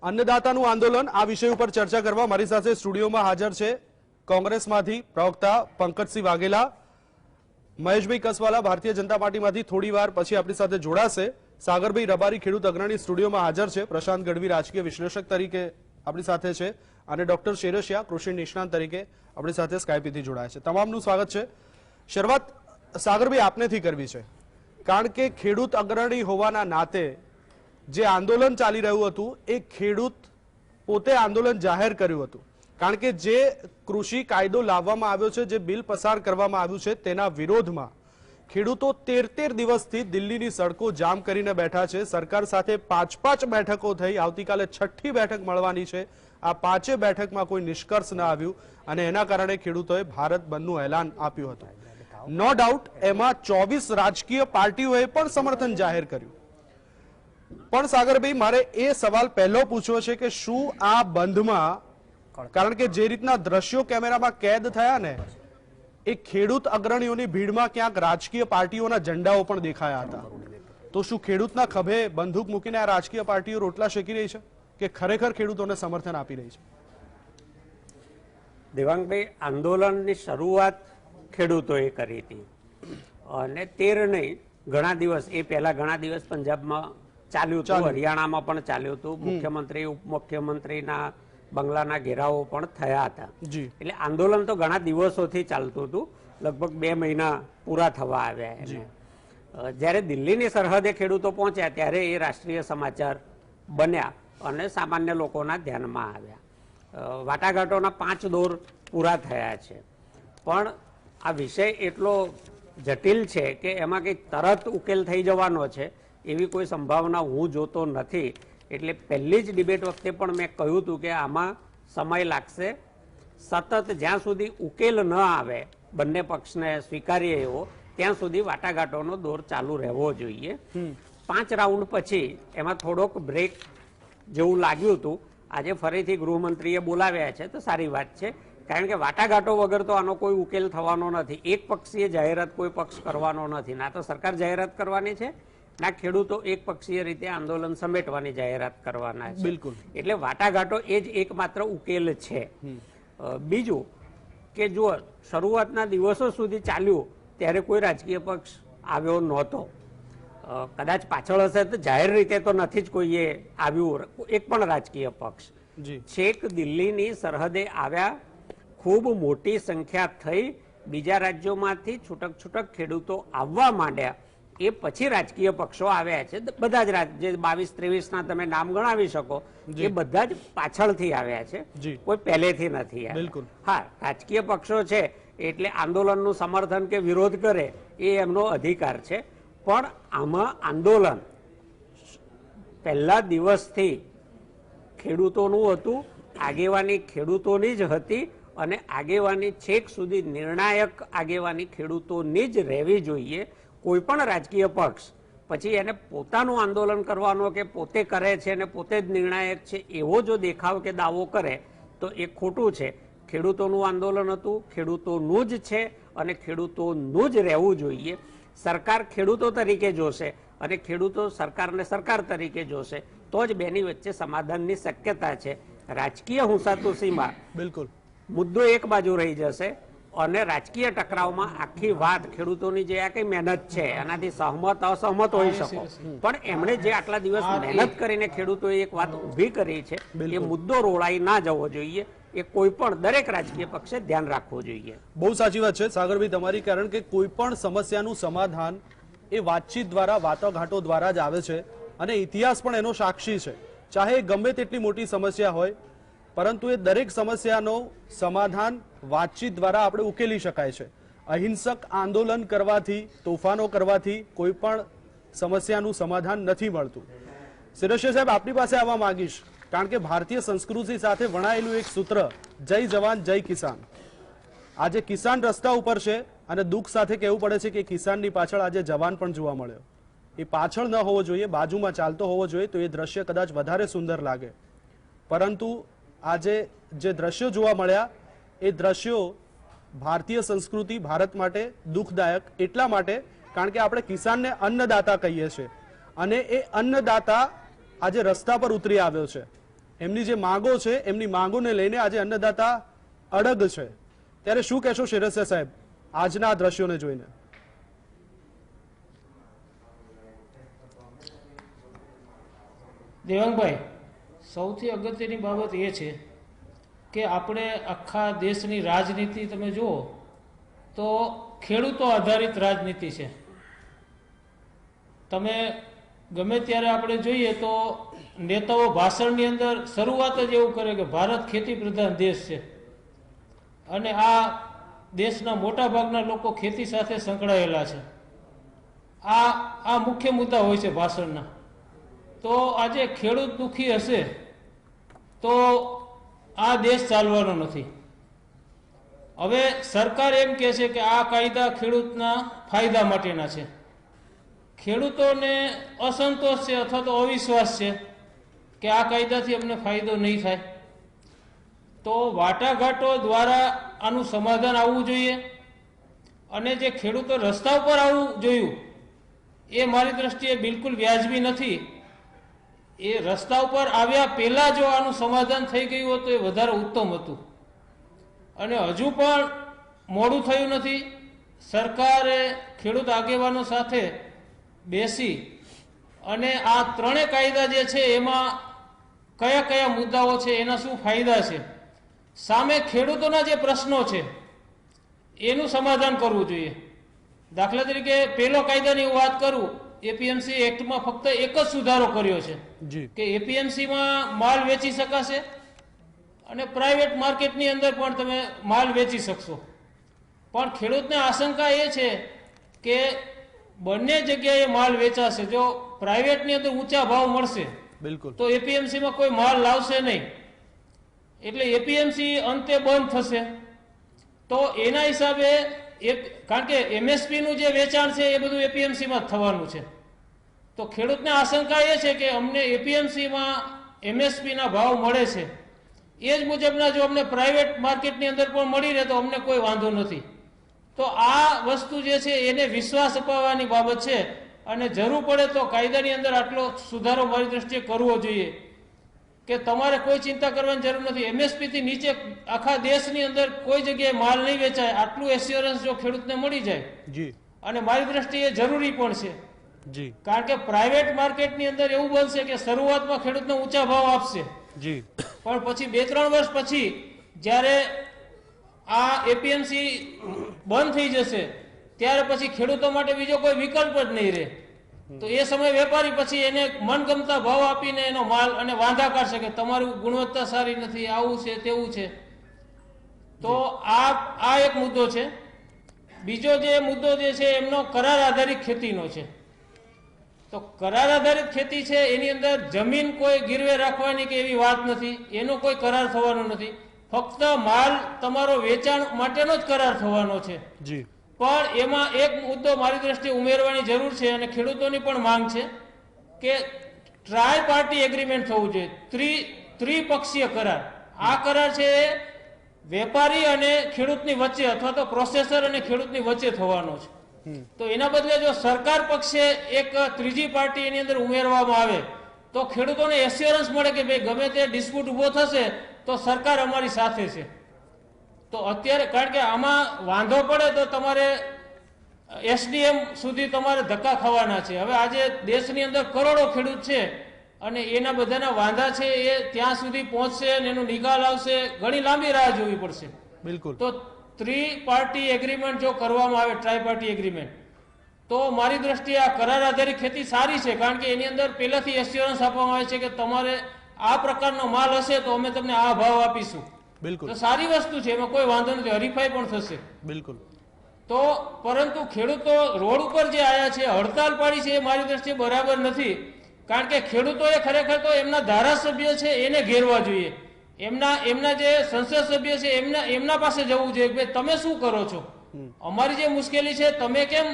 अन्नदाताનું આંદોલન આ વિષય ઉપર ચર્ચા કરવા મારી સાથે સ્ટુડિયોમાં હાજર છે કોંગ્રેસમાંથી પ્રવક્તા પંકજસિંહ વાઘેલા, મહેશભાઈ કસવાલા ભારતીય જનતા પાર્ટીમાંથી થોડીવાર પછી આપણી સાથે જોડાશે, સાગરભાઈ રબારી ખેડૂત અગ્રણી સ્ટુડિયોમાં હાજર છે, પ્રશાંત ગઢવી રાજકીય વિશ્લેષક તરીકે આપણી સાથે છે અને ડોક્ટર શેરસિયા કૃષિ નિષ્ણાંત તરીકે આપણી સાથે સ્કાયપથી જોડાયા છે। તમામનું સ્વાગત છે। શરૂઆત સાગરભાઈ આપનેથી કરવી છે, કારણ કે ખેડૂત અગ્રણી હોવાના નાતે જે આંદોલન ચાલી રહ્યું હતું એ ખેડૂત પોતે આંદોલન જાહેર કર્યું હતું, કારણ કે જે કૃષિ કાયદો લાવવામાં આવ્યો છે, જે બિલ પસાર કરવામાં આવ્યું છે તેના વિરોધમાં ખેડૂતો 13 દિવસથી દિલ્હીની સડકો જામ કરીને બેઠા છે। સરકાર સાથે 5 બેઠકો થઈ, આવતીકાલે 6ઠ્ઠી બેઠક મળવાની છે। આ 5 બેઠકમાં કોઈ નિષ્કર્ષ ન આવ્યું અને એના કારણે ખેડૂતોએ ભારત બંધનું એલાન આપ્યું હતું। નો ડાઉટ એમાં 24 રાજકીય પાર્ટીઓએ પણ સમર્થન જાહેર કર્યું। પણ સાગરભાઈ, મારે એ સવાલ પહેલો પૂછવો છે કે શું આ બંધમાં, કારણ કે જે રીતના દ્રશ્યો કેમેરામાં કેદ થયા ને, એ ખેડૂત અગ્રણીઓની ભીડમાં ક્યાંક રાજકીય પાર્ટીઓના ઝંડાઓ પણ દેખાયા હતા, તો શું ખેડૂતના ખભે બંદૂક મૂકીને આ રાજકીય પાર્ટીઓ રોટલા શેકી રહી છે કે ખરેખર ખેડૂતોને સમર્થન આપી રહી છે? દેવાંગભાઈ, આંદોલનની શરૂઆત ખેડૂતોએ કરી હતી અને 13 નહીં, ઘણા દિવસ એ પહેલા ઘણા દિવસ પંજાબમાં ચાલ્યું હતું, હરિયાણામાં પણ ચાલ્યું હતું, મુખ્યમંત્રી ઉપમુખ્યમંત્રીના બંગલાના ઘેરાવો પણ થયા હતા। એટલે આંદોલન તો ઘણા દિવસોથી ચાલતું હતું, લગભગ 2 મહિના પૂરા થવા આવ્યા। જ્યારે દિલ્હીની સરહદે ખેડૂતો પહોંચ્યા ત્યારે એ રાષ્ટ્રીય સમાચાર બન્યા અને સામાન્ય લોકોના ધ્યાનમાં આવ્યા। વાટાઘાટોના 5 દોર પૂરા થયા છે, પણ આ વિષય એટલો જટિલ છે કે એમાં કંઈ તરત ઉકેલ થઈ જવાનો છે એવી કોઈ સંભાવના હું જોતો નથી। એટલે પહેલી જ ડિબેટ વખતે પણ મેં કહ્યું હતું કે આમાં સમય લાગશે, સતત જ્યાં સુધી ઉકેલ ન આવે બંને પક્ષને સ્વીકારીએ એવો, ત્યાં સુધી વાટાઘાટોનો દોર ચાલુ રહેવો જોઈએ। 5 રાઉન્ડ પછી એમાં થોડોક બ્રેક જેવું લાગ્યું હતું। આજે ફરીથી ગૃહમંત્રીએ બોલાવ્યા છે તો સારી વાત છે, કારણ કે વાટાઘાટો વગર તો આનો કોઈ ઉકેલ થવાનો નથી। એક પક્ષીય જાહેરાત કોઈ પક્ષ કરવાનો નથી, ના તો સરકાર જાહેરાત કરવાની છે, ના ખેડૂતો એક પક્ષીય રીતે આંદોલન સમેટવાની જાહેરાત કરવાના છે। બિલકુલ, એટલે વાટાઘાટો એ જ એકમાત્ર ઉકેલ છે। બીજું કે જો શરૂઆતના દિવસો સુધી ચાલ્યું ત્યારે કોઈ રાજકીય પક્ષ આવ્યો નહોતો, કદાચ પાછળ હશે તો જાહેર રીતે તો નથી જ કોઈએ આવ્યું એક પણ રાજકીય પક્ષ। છેક દિલ્હીની સરહદે આવ્યા, ખૂબ મોટી સંખ્યા થઈ, બીજા રાજ્યોમાંથી છૂટક છૂટક ખેડૂતો આવવા માંડ્યા, એ પછી રાજકીય પક્ષો આવ્યા છે। બધા જ જે 22-23 ના તમે નામ ગણાવી શકો એ બધા જ પાછળથી આવ્યા છે, કોઈ પહેલેથી નથી આવ્યા। હા, રાજકીય પક્ષો છે એટલે આંદોલનનું સમર્થન કે વિરોધ કરે એ એમનો અધિકાર છે, પણ આમાં આંદોલન પહેલા દિવસથી ખેડૂતોનું હતું, આગેવાની ખેડૂતોની જ હતી અને આગેવાની છેક સુધી નિર્ણાયક આગેવાની ખેડૂતોની જ રહેવી જોઈએ। કોઈ પણ રાજકીય પક્ષ પછી એને પોતાનું આંદોલન કરવાનો કે પોતે કરે છે અને પોતે જ નિર્ણાયક છે એવો જો દેખાવ કે દાવો કરે તો એ ખોટું છે। ખેડૂતોનું આંદોલન હતું, ખેડૂતોનું જ છે અને ખેડૂતોનું જ રહેવું જોઈએ। સરકાર ખેડૂતો તરીકે જોશે અને ખેડૂતો સરકારને સરકાર તરીકે જોશે તો જ બેની વચ્ચે સમાધાનની શક્યતા છે। રાજકીય હુંસાતુસીમાં બિલકુલ મુદ્દો એક બાજુ રહી જશે અને રાજકીય ટકરાવમાં આખી વાત ખેડૂતોની જે આ કઈ મહેનત છે એનાથી સહમત અસહમત હોઈ શકો, પણ એમણે જે આટલા દિવસ મહેનત કરીને ખેડૂતોએ એક વાત ઊભી કરી છે એ મુદ્દો રોળાઈ ના જવો જોઈએ, એ કોઈ પણ દરેક રાજકીય પક્ષે ધ્યાન રાખવું જોઈએ। બહુ સાચી વાત છે સાગરભાઈ તમારી, કારણ કે કોઈ પણ સમસ્યાનું સમાધાન એ વાતચીત દ્વારા, વાટાઘાટો દ્વારા જ આવે છે અને ઇતિહાસ પણ એનો સાક્ષી છે। ચાહે ગમે તેટલી મોટી સમસ્યા હોય, પરંતુ એ દરેક સમસ્યાનો સમાધાન વાતચીત દ્વારા આપણે ઉકેલી શકાય છે। અહિંસક આંદોલન કરવાથી, તોફાનો કરવાથી કોઈ પણ સમસ્યાનું સમાધાન નથી મળતું। શેરસિયા સાહેબ, આપની પાસે આવવા માંગીશ, કારણ કે ભારતીય સંસ્કૃતિ સાથે વણાયેલું એક સૂત્ર જય જવાન જય કિસાન, આજે કિસાન રસ્તા ઉપર છે અને દુઃખ સાથે કહેવું પડે છે કે કિસાનની પાછળ આજે જવાન પણ જોવા મળ્યો। એ પાછળ ન હોવો જોઈએ, બાજુમાં ચાલતો હોવો જોઈએ તો એ દ્રશ્ય કદાચ વધારે સુંદર લાગે, પરંતુ આજે જે દ્રશ્યો જોવા મળ્યા એ દ્રશ્યો ભારતીય સંસ્કૃતિ, ભારત માટે દુઃખદાયક એટલા માટે કારણ કે આપણે કિસાનને અન્નદાતા કહીએ છીએ અને એ અન્નદાતા આજે રસ્તા પર ઉતરી આવ્યો છે। એમની જે માંગો છે એમની માંગોને લઈને આજે અન્નદાતા અડગ છે, ત્યારે શું કહેશો શિરસિયા સાહેબ આજના આ દ્રશ્યોને જોઈને? દેવાંગભાઈ, સૌથી અગત્યની બાબત એ છે કે આપણે આખા દેશની રાજનીતિ તમે જુઓ તો ખેડૂતો આધારિત રાજનીતિ છે. તમે ગમે ત્યારે આપણે જોઈએ તો નેતાઓ ભાષણની અંદર શરૂઆત જ એવું કરે કે ભારત ખેતી પ્રધાન દેશ છે અને આ દેશના મોટા ભાગના લોકો ખેતી સાથે સંકળાયેલા છે. આ મુખ્ય મુદ્દા હોય છે ભાષણના. તો આજે ખેડૂત દુઃખી હશે તો આ દેશ ચાલવાનો નથી. હવે સરકાર એમ કહે છે કે આ કાયદા ખેડૂતના ફાયદા માટેના છે. ખેડૂતોને અસંતોષ છે અથવા તો અવિશ્વાસ છે કે આ કાયદાથી અમને ફાયદો નહીં થાય. તો વાટાઘાટો દ્વારા આનું સમાધાન આવવું જોઈએ અને જે ખેડૂતો રસ્તા ઉપર આવવું જોયું એ મારી દ્રષ્ટિએ બિલકુલ વ્યાજબી નથી. એ રસ્તા ઉપર આવ્યા પહેલા જો આનું સમાધાન થઈ ગયું હોત તો એ વધારે ઉત્તમ હતું અને હજુ પણ મોડું થયું નથી. સરકારે ખેડૂત આગેવાનો સાથે બેસી અને આ ત્રણેય કાયદા જે છે એમાં કયા કયા મુદ્દાઓ છે, એના શું ફાયદા છે, સામે ખેડૂતોના જે પ્રશ્નો છે એનું સમાધાન કરવું જોઈએ. દાખલા તરીકે પહેલો કાયદાની હું વાત કરું, એપીએમસી એક્ટમાં ફક્ત એક જ સુધારો કર્યો છે કે એપીએમસીમાં માલ વેચી શકાશે અને પ્રાઇવેટ માર્કેટની અંદર પણ તમે માલ વેચી શકશો. પણ ખેડૂતને આશંકા એ છે કે બંને જગ્યાએ માલ વેચાશે. જો પ્રાઇવેટની અંદર ઊંચા ભાવ મળશે બિલકુલ તો એપીએમસીમાં કોઈ માલ લાવશે નહીં, એટલે એપીએમસી અંતે બંધ થશે. તો એના હિસાબે કારણ કે એમએસપીનું જે વેચાણ છે એ બધું એપીએમસીમાં જ થવાનું છે. તો ખેડૂતને આશંકા એ છે કે અમને એપીએમસીમાં એમએસપીના ભાવ મળે છે એ જ મુજબના જો અમને પ્રાઇવેટ માર્કેટની અંદર પણ મળી રહે તો અમને કોઈ વાંધો નથી. તો આ વસ્તુ જે છે એને વિશ્વાસ અપાવવાની બાબત છે અને જરૂર પડે તો કાયદાની અંદર આટલો સુધારો મારી દ્રષ્ટિએ કરવો જોઈએ કે તમારે કોઈ ચિંતા કરવાની જરૂર નથી. એમએસપીથી નીચે આખા દેશની અંદર કોઈ જગ્યાએ માલ નહીં વેચાય, આટલું એશ્યોરન્સ જો ખેડૂતને મળી જાય જી અને મારી દ્રષ્ટિએ જરૂરી પણ છે. જી કારણ કે પ્રાઇવેટ માર્કેટની અંદર એવું બનશે કે શરૂઆતમાં ખેડૂતને ઊંચા ભાવ આપશે જી પણ પછી 2-3 વર્ષ પછી જ્યારે આ એપીએમસી બંધ થઈ જશે ત્યારે પછી ખેડૂતો માટે બીજો કોઈ વિકલ્પ જ નહીં રહે. તો એ સમયે વેપારી પછી એને મનગમતા ભાવ આપીને એનો માલ અને વાંધા કાઢશે કે તમારું ગુણવત્તા સારી નથી, આવું છે તેવું છે. તો આ એક મુદ્દો છે. બીજો જે મુદ્દો જે છે એમનો કરાર આધારિત ખેતીનો છે. તો કરાર આધારિત ખેતી છે એની અંદર જમીન કોઈ ગીરવે રાખવાની કે એવી વાત નથી, એનો કોઈ કરાર થવાનો નથી. ફક્ત માલ તમારો વેચાણ માટેનો જ કરાર થવાનો છે. જી પણ એમાં એક મુદ્દો મારી દ્રષ્ટિએ ઉમેરવાની જરૂર છે અને ખેડૂતોની પણ માંગ છે કે ટ્રાય પાર્ટી એગ્રીમેન્ટ થવું જોઈએ, ત્રિપક્ષીય કરાર. આ કરાર છે એ વેપારી અને ખેડૂતની વચ્ચે અથવા તો પ્રોસેસર અને ખેડૂતની વચ્ચે થવાનો છે. તો એના બદલે જો સરકાર પક્ષે એક ત્રીજી પાર્ટી એની અંદર ઉમેરવામાં આવે તો ખેડૂતોને એશ્યોરન્સ મળે કે ભાઈ ગમે તે ડિસ્પ્યુટ ઉભો થશે તો સરકાર અમારી સાથે છે. તો અત્યારે કારણ કે આમાં વાંધો પડે તો તમારે એસડીએમ સુધી તમારે ધક્કા ખાવાના છે. હવે આજે દેશની અંદર કરોડો ખેડૂત છે અને એના બધાના વાંધા છે એ ત્યાં સુધી પહોંચશે અને એનો નિકાલ આવશે, ઘણી લાંબી રાહ જોવી પડશે. બિલકુલ. તો પાર્ટી એગ્રીમેન્ટ જો કરવામાં આવે, ટ્રાય પાર્ટી એગ્રીમેન્ટ, તો મારી દ્રષ્ટિએ આ કરાર આધારિત ખેતી સારી છે. કારણ કે એની અંદર પહેલાથી એશ્યોરન્સ આપવામાં આવે છે કે તમારે આ પ્રકારનો માલ હશે તો અમે તમને આ ભાવ આપીશું. બિલકુલ તો સારી વસ્તુ છે, એમાં કોઈ વાંધો નથી, હરીફાઈ પણ થશે. બિલકુલ. તો પરંતુ ખેડૂતો રોડ ઉપર જે આવ્યા છે, હડતાલ પાડી છે, એ મારી દ્રષ્ટિએ બરાબર નથી. કારણ કે ખેડૂતોએ ખરેખર તો એમના ધારાસભ્ય છે એને ઘેરવા જોઈએ, એમના જે સંસદ સભ્ય છે એમના પાસે જવું જોઈએ કે તમે શું કરો છો, અમારી જે મુશ્કેલી છે તમે કેમ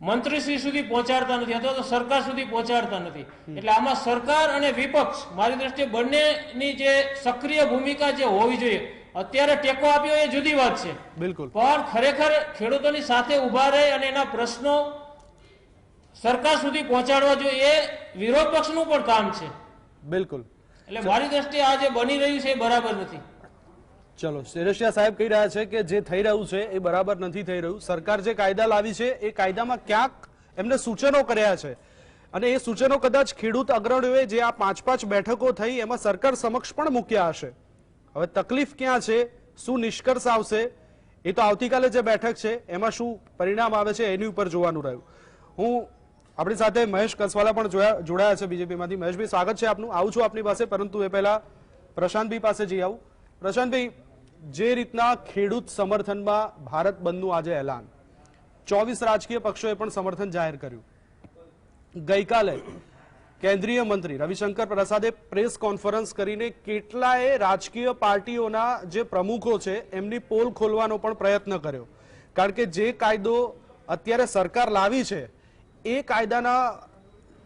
મંત્રીશ્રી સુધી પહોંચાડતા નથી અથવા તો સરકાર સુધી પહોંચાડતા નથી. એટલે આમાં સરકાર અને વિપક્ષ મારી દ્રષ્ટિએ બંનેની જે સક્રિય ભૂમિકા જે હોવી જોઈએ. અત્યારે ટેકો આપ્યો એ જુદી વાત છે, બિલકુલ, પણ ખરેખર ખેડૂતોની સાથે ઉભા રહે અને એના પ્રશ્નો સરકાર સુધી પહોંચાડવા જોઈએ, એ વિરોધ પક્ષનું પણ કામ છે. બિલકુલ. એટલે મારી દ્રષ્ટિએ આ જે બની રહ્યું છે એ બરાબર નથી. ચલો, શેરસિયા સાહેબ કહી રહ્યા છે કે જે થઈ રહ્યું છે એ બરાબર નથી થઈ રહ્યું. સરકાર જે કાયદા લાવી છે એ કાયદામાં ક્યાંક એમને સૂચનો કર્યા છે અને એ સૂચનો કદાચ ખેડૂત અગ્રણીઓએ જે આ 5-5 બેઠકો થઈ એમાં સરકાર સમક્ષ પણ મૂક્યા હશે. હવે તકલીફ ક્યાં છે, શું નિષ્કર્ષ આવશે, એ તો આવતીકાલે જે બેઠક છે એમાં શું પરિણામ આવે છે એની ઉપર જોવાનું રહ્યું. હું આપણી સાથે મહેશ કસવાલા પણ જોડાયા છે બીજેપીમાંથી. મહેશભાઈ, સ્વાગત છે આપનું. આવું છું આપની પાસે, પરંતુ એ પહેલા પ્રશાંતભાઈ પાસે જઈ આવું. પ્રશાંતભાઈ, જે રીતના ખેડૂત સમર્થનમાં ભારત બંધનું આજે એલાન, 24 રાજકીય પક્ષોએ પણ સમર્થન જાહેર કર્યું. ગઈકાલે કેન્દ્રીય મંત્રી રવિશંકર પ્રસાદે પ્રેસ કોન્ફરન્સ કરીને કેટલાય રાજકીય પાર્ટીઓના જે પ્રમુખો છે એમની પોલ ખોલવાનો પણ પ્રયત્ન કર્યો. કારણ કે જે કાયદો અત્યારે સરકાર લાવી છે એ કાયદાના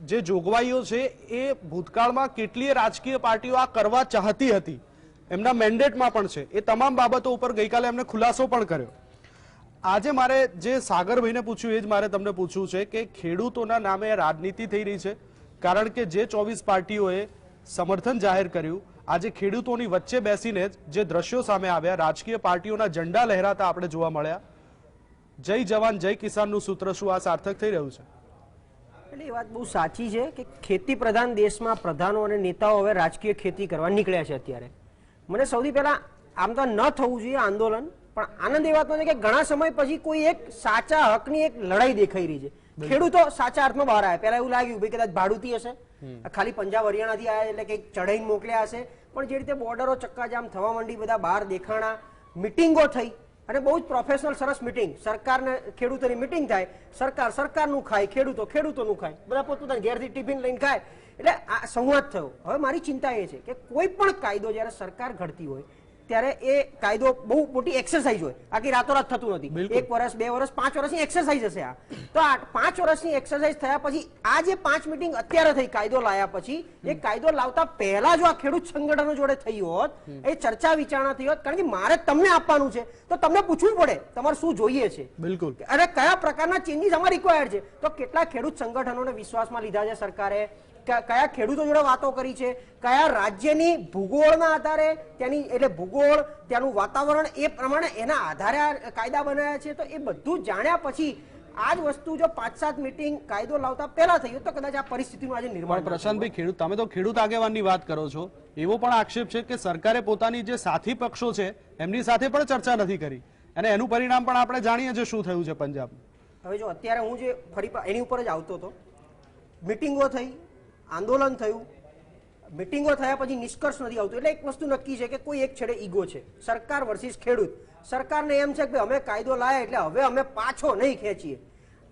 જે જોગવાઈઓ છે એ ભૂતકાળમાં કેટલીય રાજકીય પાર્ટીઓ આ કરવા ચાહતી હતી, એમના મેન્ડેટમાં પણ છે. એ તમામ બાબતો ઉપર ગઈકાલે એમને ખુલાસો પણ કર્યો. આજે મારે જે સાગરભાઈને પૂછ્યું એ જ મારે તમને પૂછવું છે કે ખેડૂતોના નામે રાજનીતિ થઈ રહી છે, કારણ કે જે 24 પાર્ટીઓએ સમર્થન જાહેર કર્યું, આજે ખેડૂતોની વચ્ચે બેસીને જે દ્રશ્યો સામે આવ્યા, રાજકીય પાર્ટીઓના ઝંડા લહેરાતા આપણે જોવા મળ્યા. જય જવાન જય કિસાનનું સૂત્ર શું આ સાર્થક થઈ રહ્યું છે? એટલે એ વાત બહુ સાચી છે કે ખેતી પ્રધાન દેશમાં પ્રધાનો અને નેતાઓ હવે રાજકીય ખેતી કરવા નીકળ્યા છે. અત્યારે મને સૌથી પહેલા આમ તો ન થવું જોઈએ આંદોલન, પણ આનંદ એ વાતનો છે કે ઘણા સમય પછી કોઈ એક સાચા હકની એક લડાઈ દેખાઈ રહી છે. ખેડૂતો સાચા અર્થમાં બહાર આવ્યા. પહેલા એવું લાગ્યું ભાઈ કદાચ ભાડુતી હશે, ખાલી પંજાબ હરિયાણાથી આવ્યા એટલે કંઈક ચઢાઈને મોકલ્યા હશે, પણ જે રીતે બોર્ડરો ચક્કાજામ થવા માંડી, બધા બહાર દેખાણા, મિટિંગો થઈ અને બહુ જ પ્રોફેશનલ સરસ મિટિંગ. સરકારને ખેડૂતોની મિટિંગ થાય, સરકાર સરકારનું ખાય, ખેડૂતો ખેડૂતોનું ખાય, બધા પોતપોતાના ઘેરથી ટિફિન લઈને ખાય, એટલે આ સંવાદ થયો. હવે મારી ચિંતા એ છે કે કોઈ પણ કાયદો જ્યારે સરકાર ઘડતી હોય ત્યારે એ કાયદો બહુ મોટી એક્સરસાઇઝ હોય, આખી રાતોરાત થતું નથી. 1 વર્ષ 2 વર્ષ 5 વર્ષની એક્સરસાઇઝ હશે આ. તો આ 5 વર્ષની એક્સરસાઇઝ થયા પછી આ જે 5 મિટિંગ અત્યારે થઈ કાયદો લાયા પછી, એ કાયદો લાવતા પહેલા જો આ ખેડૂત સંગઠનો જોડે થઈ હોત, એ ચર્ચા વિચારણા થઈ હોત, કારણ કે મારે તમને આપવાનું છે તો તમને પૂછવું પડે તમારે શું જોઈએ છે, બિલકુલ, અને કયા પ્રકારના ચેન્જીસ અમારે રિક્વાયર્ડ છે. તો કેટલા ખેડૂત સંગઠનોને વિશ્વાસમાં લીધા છે સરકારે, કયા ખેડૂતો જોડે વાતો કરી છે, કયા રાજ્યની ભૂગોળના આધારે ત્યાંની એટલે ભૂગોળ ત્યાંનું વાતાવરણ એ પ્રમાણે એના આધારે કાયદા બનાવ્યા છે. તો એ બધું જાણ્યા પછી આ જ વસ્તુ જો 5-7 મિટિંગ કાયદો લાવતા પહેલા થઈ તો કદાચ આ પરિસ્થિતિનું આજે નિર્માણ. પ્રશાંતભાઈ, ખેડૂત તમે તો ખેડૂત આગેવાનની વાત કરો છો, એવો પણ આક્ષેપ છે કે સરકારે પોતાની જે સાથી પક્ષો છે એમની સાથે પણ ચર્ચા નથી કરી અને એનું પરિણામ પણ આપણે જાણીએ છીએ શું થયું છે પંજાબ. હવે જો અત્યારે હું જે ફરી એની ઉપર જ આવતો હતો, મિટિંગો થઈ, આંદોલન થયું, મિટિંગો થયા પછી નિષ્કર્ષ નથી આવતો. એટલે એક વસ્તુ નક્કી છે કે કોઈ એક છેડે ઈગો છે, સરકાર વર્સિસ ખેડૂત. સરકારને એમ છે કે અમે કાયદો લાયા એટલે હવે અમે પાછો નહીં ખેંચીએ.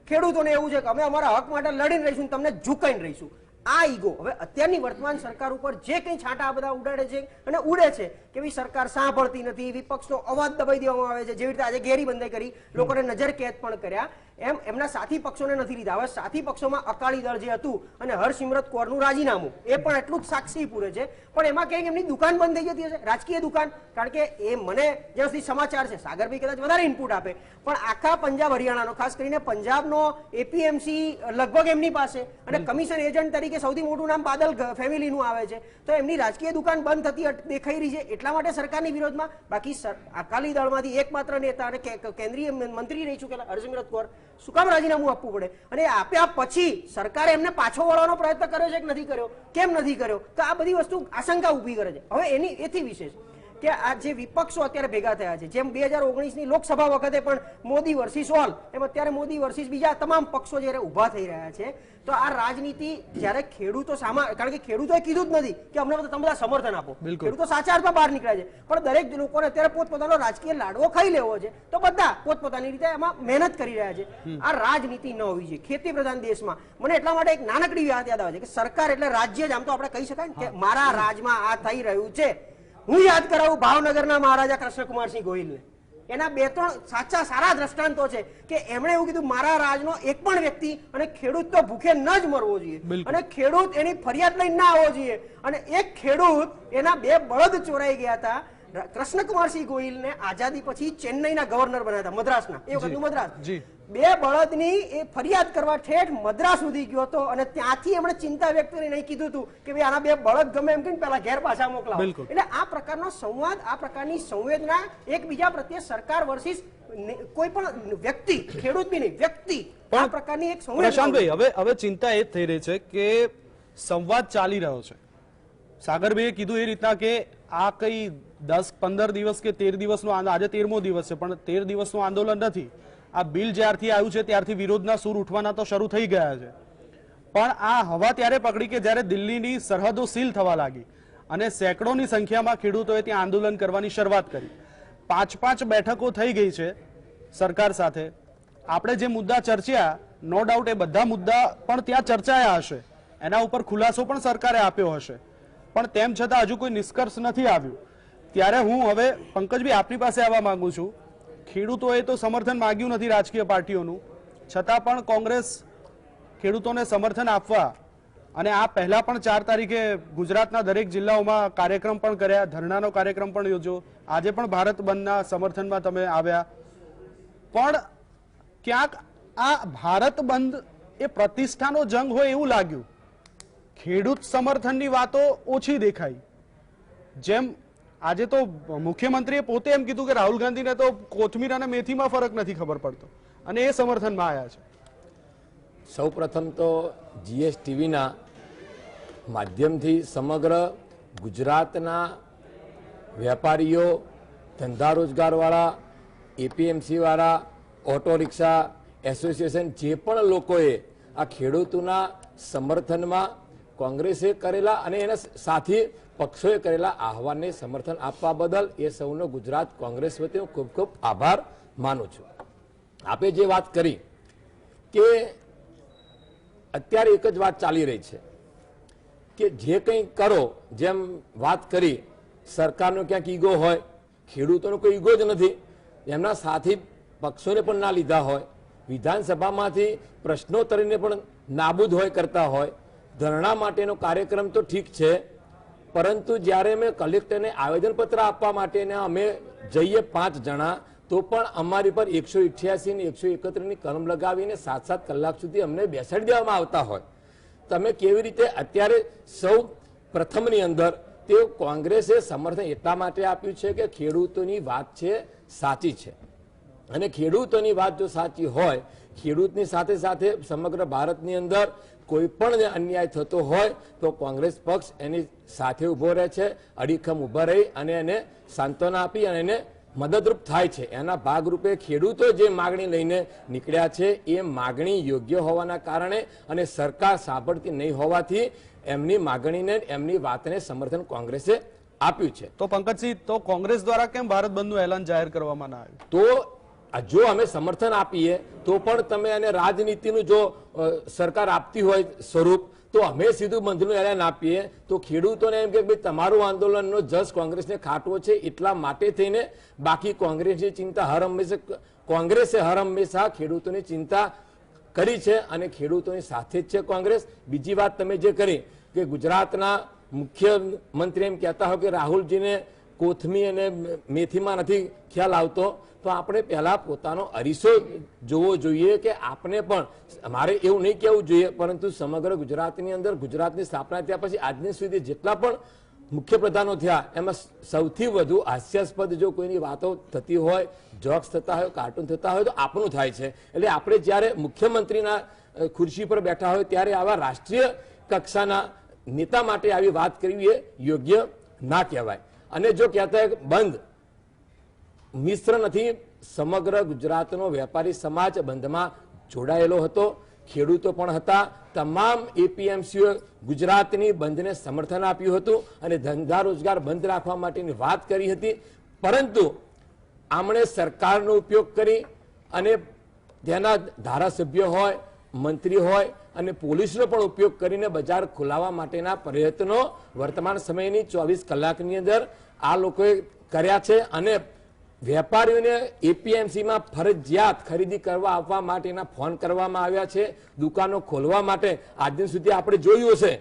ખેડૂતોને એવું છે કે અમે અમારા હક માટે લડીને રહીશું, તમને ઝુકાઈને રહીશું. આ ઈગો હવે અત્યારની વર્તમાન સરકાર ઉપર જે કંઈ છાંટા બધા ઉડાડે છે અને ઉડે છે કે ભાઈ સરકાર સાંભળતી નથી, વિપક્ષનો અવાજ દબાઈ દેવામાં આવે છે, જેવી રીતે આજે ઘેરીબંધી કરી, લોકોને નજર કેદ પણ કર્યા, એમ એમના સાથી પક્ષોને નથી લીધા. હવે સાથી પક્ષોમાં અકાલી દળ જે હતું અને હરસિમરત કૌરનું રાજીનામું એ પણ એટલું જ સાક્ષી પૂરે છે, પણ એમાં ક્યાંક એમની દુકાન બંધ થઈ જતી હશે, રાજકીય દુકાન. કારણ કે એ મને જ્યાં સુધી સમાચાર છે, સાગરભાઈ કદાચ વધારે ઇનપુટ આપે, પણ આખા પંજાબ હરિયાણાનો, ખાસ કરીને પંજાબનો એપીએમસી લગભગ એમની પાસે, અને કમિશન એજન્ટ તરીકે સૌથી મોટું નામ બાદલ ફેમિલીનું આવે છે. તો એમની રાજકીય દુકાન બંધ થતી દેખાઈ રહી છે, એટલા માટે સરકારની વિરોધમાં. બાકી અકાલી દળમાંથી એકમાત્ર નેતા અને કેન્દ્રીય મંત્રી રહી ચૂકેલા હરસિમરત કૌર, શું કામ રાજીનામું આપવું પડે? અને આપ્યા પછી સરકારે એમને પાછો વળવાનો પ્રયત્ન કર્યો છે કે નથી કર્યો, કેમ નથી કર્યો? તો આ બધી વસ્તુ આશંકા ઉભી કરે છે. હવે એની એથી વિશેષ કે આ જે વિપક્ષો અત્યારે ભેગા થયા છે, જેમ 2019ની લોકસભા વખતે પણ મોદી વર્સિસ ઓલ, એમ અત્યારે મોદી વર્સિસ બીજા તમામ પક્ષો જયારે ઉભા થઈ રહ્યા છે, તો આ રાજનીતિ જયારે ખેડૂતો સામા, કારણ કે ખેડૂતોએ કીધું જ નથી કે અમને તમે બધા સમર્થન આપો, ખેડૂતો સાચા અર્થમાં બહાર નીકળ્યા છે, પણ દરેક લોકોને અત્યારે પોતપોતાનો રાજકીય લાડવો ખાઈ લેવો છે, તો બધા પોતપોતાની રીતે એમાં મહેનત કરી રહ્યા છે. આ રાજનીતિ ન હોવી જોઈએ ખેતી પ્રધાન દેશમાં. મને એટલા માટે એક નાનકડી વાત યાદ આવે છે કે સરકાર એટલે રાજ્ય જ, આમ તો આપણે કહી શકાય કે મારા રાજમાં આ થઈ રહ્યું છે. હું યાદ કરાવું ભાવનગરના મહારાજા કૃષ્ણકુમારસિંહ ગોહિલને, એના 2-3 સાચા સારા દ્રષ્ટાંતો છે કે એમણે એવું કીધું, મારા રાજનો એક પણ વ્યક્તિ અને ખેડૂત તો ભૂખે ન જ મરવો જોઈએ, અને ખેડૂત એની ફરિયાદ લઈને ના આવવો જોઈએ. અને એક ખેડૂત, એના 2 બળદ ચોરાઈ ગયા હતા. કૃષ્ણકુમારસિંહ ગોહિલને આઝાદી પછી ચેન્નઈના ગવર્નર બનાવ્યા હતા, મદ્રાસના, એ વખતનું મદ્રાસ. 2 બળદની એ ફરિયાદ કરવા ઠેઠ મદ્રાસ સુધી ગયો હતો અને ત્યાંથી એમણે ચિંતા વ્યક્ત કરીને નહીં કીધું હતું કે ભાઈ આના 2 બળદ ગમે એમ કહીને પહેલા ઘેર પાછા મોકલાવો. બિલકુલ. એટલે આ પ્રકારનો સંવાદ, આ પ્રકારની સંવેદના એકબીજા પ્રત્યે સરકાર વર્સિસ કોઈ પણ વ્યક્તિ, ખેડૂત બી નહીં, વ્યક્તિ, આ પ્રકારની એક સંવેદના. પ્રશાંતભાઈ, હવે ચિંતા એ જ થઈ રહી છે કે સંવાદ ચાલી રહ્યો છે. સાગરભાઈએ કીધું એ રીતના કે આ કઈ 10-15 દિવસ કે 13 દિવસનો, આજે 13મો દિવસ છે, પણ 13 દિવસનું આંદોલન નથી. આ બિલ જ્યારથી આવ્યું છે ત્યારથી વિરોધના સૂર ઉઠવાના તો શરૂ થઈ ગયા છે. પણ આ હવા ત્યારે પકડી કે જ્યારે દિલ્હીની સરહદો સીલ થવા લાગી અને સેંકડોની સંખ્યામાં ખેડૂતોએ ત્યાં આંદોલન કરવાની શરૂઆત કરી. 5-5 બેઠકો થઈ ગઈ છે સરકાર સાથે. આપણે જે મુદ્દા ચર્ચ્યા, નો ડાઉટ એ બધા મુદ્દા પણ ત્યાં ચર્ચાયા હશે, એના ઉપર ખુલાસો પણ સરકારે આપ્યો હશે, પણ તેમ છતાં હજુ કોઈ નિષ્કર્ષ નથી આવ્યું. ત્યારે હું હવે પંકજભાઈ આપની પાસે આવવા માંગુ છું. ખેડૂતોએ તો સમર્થન માંગ્યું નથી રાજકીય પાર્ટીઓનું, છતાં પણ કોંગ્રેસ ખેડૂતોને સમર્થન આપવા અને આ પહેલા પણ 4 તારીખે ગુજરાતના દરેક જિલ્લાઓમાં કાર્યક્રમ પણ કર્યા, ધરણાનો કાર્યક્રમ પણ યોજ્યો, આજે પણ ભારત બંધના સમર્થનમાં તમે આવ્યા. પણ ક્યાંક આ ભારત બંધ એ પ્રતિષ્ઠાનો જંગ હોય એવું લાગ્યું. ખેડૂત સમર્થનની વાતો ઓછી દેખાઈ. જેમ આજે તો મુખ્યમંત્રીએ પોતે એમ કીધું કે રાહુલ ગાંધીને તો કોથમીર અને મેથીમાં ફરક નથી ખબર પડતો અને એ સમર્થનમાં આવ્યા છે. સૌપ્રથમ તો જીએસટીવીના માધ્યમથી સમગ્ર ગુજરાતના વેપારીઓ, ધંધા રોજગારવાળા, એપીએમસી વાળા, ઓટો રિક્ષા એસોસિએશન, જે પણ લોકોએ આ ખેડૂતોના સમર્થનમાં કોંગ્રેસે કરેલા અને એના સાથી પક્ષોએ કરેલા આહવાનને સમર્થન આપવા બદલ એ સૌનો ગુજરાત કોંગ્રેસ વતી હું ખૂબ ખૂબ આભાર માનું છું. આપે જે વાત કરી કે અત્યારે એક જ વાત ચાલી રહી છે કે જે કંઈ કરો, જેમ વાત કરી સરકારનો ક્યાંક ઈગો હોય, ખેડૂતોનો કોઈ ઈગો જ નથી, એમના સાથી પક્ષોને પણ ના લીધા હોય, વિધાનસભામાંથી પ્રશ્નોત્તરીને પણ નાબૂદ હોય કરતા હોય, ધરણા માટેનો કાર્યક્રમ તો ઠીક છે, પરંતુ જ્યારે અમે કલેક્ટરને આવેદનપત્ર આપવા માટે અમે જઈએ 5 જણા, તો પણ અમારી પર 188 ને 131ની કલમ લગાવીને 7-7 કલાક સુધી અમને બેસાડી દેવામાં આવતા હોય. તમે કેવી રીતે અત્યારે સૌ પ્રથમની અંદર તે કોંગ્રેસે સમર્થન એટલા માટે આપ્યું છે કે ખેડૂતોની વાત છે સાચી છે, અને ખેડૂતોની વાત જો સાચી હોય, ખેડૂતની સાથે સાથે સમગ્ર ભારતની અંદર કોઈ પણ અન્યાય થતો હોય તો કોંગ્રેસ પક્ષ એની સાથે ઉભો રહે છે, અડીખમ ઉભા રહી અને એને સાંત્વના આપી અને એને મદદરૂપ થાય છે. એના ભાગરૂપે ખેડૂતો જે માગણી લઈને નીકળ્યા છે એ માગણી યોગ્ય હોવાના કારણે અને સરકાર સાંભળતી નહીં હોવાથી એમની માગણીને, એમની વાતને સમર્થન કોંગ્રેસે આપ્યું છે. તો પંકજસિંહ, તો કોંગ્રેસ દ્વારા કેમ ભારત બંધનું એલાન જાહેર કરવામાં ના આવ્યું? તો જો અમે સમર્થન આપીએ તો પણ તમે એને રાજનીતિનું જો સરકાર આપતી હોય સ્વરૂપ, તો અમે સીધું બંધનું એલાન આપીએ તો ખેડૂતોને એમ કે ભાઈ તમારું આંદોલનનો જસ કોંગ્રેસને ખાટવો છે એટલા માટે થઈને, બાકી કોંગ્રેસની ચિંતા કોંગ્રેસે હર હંમેશા ખેડૂતોની ચિંતા કરી છે અને ખેડૂતોની સાથે જ છે કોંગ્રેસ. બીજી વાત તમે જે કરી કે ગુજરાતના મુખ્યમંત્રી એમ કહેતા હોય કે રાહુલજીને કોથમી અને મેથીમાં નથી ખ્યાલ આવતો, તો આપણે પહેલા પોતાનો અરીસો જોવો જોઈએ કે આપણે પણ, મારે એવું નહીં કહેવું જોઈએ, પરંતુ સમગ્ર ગુજરાતની અંદર ગુજરાતની સ્થાપના થયા પછી આજની સુધી જેટલા પણ મુખ્યપ્રધાનો થયા એમાં સૌથી વધુ હાસ્યાસ્પદ જો કોઈની વાતો થતી હોય, જોક્સ થતા હોય, કાર્ટૂન થતા હોય તો આપણું થાય છે. એટલે આપણે જ્યારે મુખ્યમંત્રીના ખુરશી પર બેઠા હોય ત્યારે આવા રાષ્ટ્રીય કક્ષાના નેતા માટે આવી વાત કરવી એ યોગ્ય ના કહેવાય. અને જો કહેતા હોય બંધ મિશ્ર નથી, સમગ્ર ગુજરાતનો વેપારી સમાજ બંધમાં જોડાયેલો હતો, ખેડૂતો પણ હતા, તમામ એપીએમસીઓ ગુજરાતની બંધને સમર્થન આપ્યું હતું અને ધંધા રોજગાર બંધ રાખવા માટેની વાત કરી હતી. પરંતુ આમણે સરકારનો ઉપયોગ કરી અને તેના ધારાસભ્ય હોય, મંત્રી હોય અને પોલીસનો પણ ઉપયોગ કરીને બજાર ખોલાવવા માટેના પ્રયત્નો વર્તમાન સમયની 24 કલાકની અંદર આ લોકોએ કર્યા છે અને વેપારીઓને એપીએમસીમાં ફરજિયાત ખરીદી કરવા આવવા માટેના ફોન કરવામાં આવ્યા છે, દુકાનો ખોલવા માટે. આજ દિન સુધી આપણે જોયું હશે